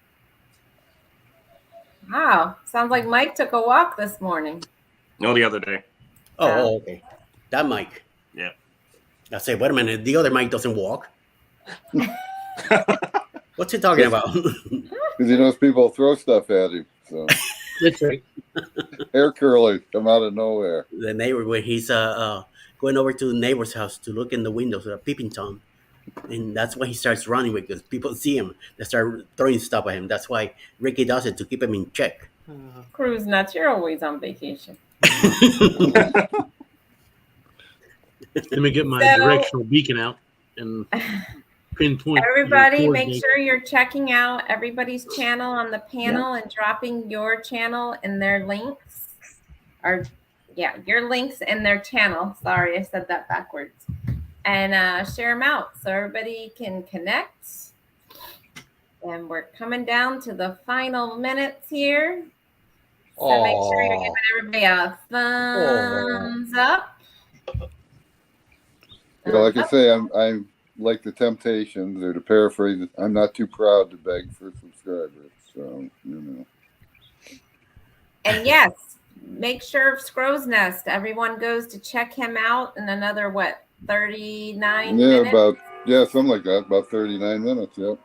Wow, sounds like Mike took a walk this morning. No, the other day. Oh, okay. That Mike. Yeah. I say, wait a minute. The other Mike doesn't walk. What's he talking about? Because he knows people throw stuff at him. So That's right. hair curly come out of nowhere. The neighbor, when he's going over to the neighbor's house to look in the windows with a peeping tom, and that's when he starts running because people see him. They start throwing stuff at him. That's why Ricky does it, to keep him in check. Cruise nuts, you're always on vacation. Let me get my directional beacon out and pinpoint. Everybody, make sure you're checking out everybody's channel on the panel and dropping your channel and their links. Or, yeah, your links and their channel. Sorry, I said that backwards. And share them out so everybody can connect. And we're coming down to the final minutes here. So make sure you're giving everybody a thumbs up. Yeah, like I say, I'm like the Temptations, or to paraphrase it, I'm not too proud to beg for subscribers. So, you know. And yes, make sure Scrow's Nest, everyone goes to check him out in another, 39 minutes? Something like that, about 39 minutes, yep.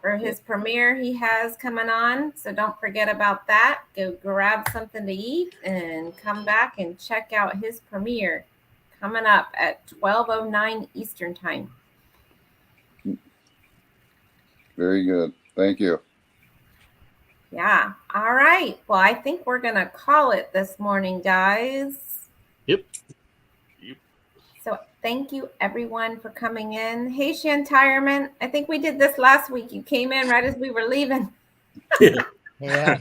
For his premiere he has coming on. So don't forget about that. Go grab something to eat and come back and check out his premiere coming up at 12:09 Eastern time. Very good. Thank you. Yeah. All right. Well, I think we're going to call it this morning, guys. Yep. So thank you, everyone, for coming in. Hey, Shantirement. I think we did this last week. You came in right as we were leaving. Yeah.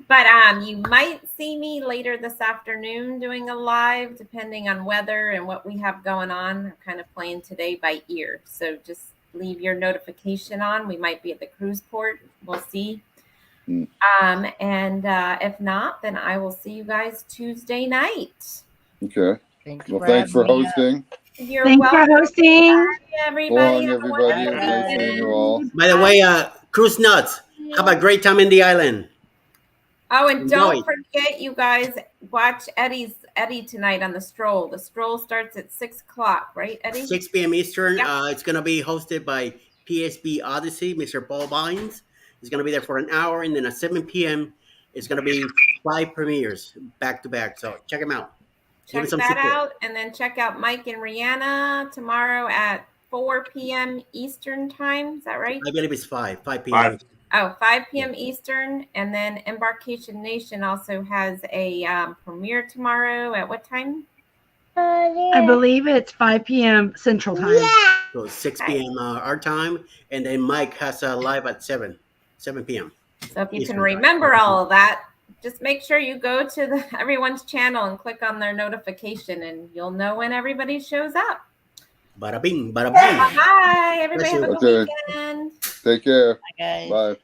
But you might see me later this afternoon doing a live, depending on weather and what we have going on. I'm kind of playing today by ear. So just leave your notification on. We might be at the cruise port. We'll see. And if not, then I will see you guys Tuesday night. Okay. Thanks for hosting. You're Thanks welcome. for hosting. Bye, everybody. So long, everybody. Have a nice seeing you all. By the way, Cruise Nuts, have a great time in the island. Oh, and Enjoy. don't forget, you guys, watch Eddie tonight on the Stroll. The Stroll starts at 6 o'clock, right, Eddie? 6 p.m. Eastern. Yep. It's going to be hosted by PSB Odyssey, Mr. Paul Bynes. He's going to be there for an hour, and then at 7 p.m., it's going to be 5 premieres back to back. So check him out. Check that out, and then check out Mike and Rheanna tomorrow at 4 p.m. Eastern time. Is that right? I believe it's 5 p.m. 5 p.m. Eastern, and then Embarkation Nation also has a premiere tomorrow at what time? I believe it's 5 p.m. Central Time. Yeah. So 6 p.m. Our time, and then Mike has a live at 7 p.m. So if you Eastern can time. remember all of that, just make sure you go to everyone's channel and click on their notification, and you'll know when everybody shows up. Bada bing, bada boom. Bye. Everybody have a good Okay. weekend. Take care. Bye, guys. Bye.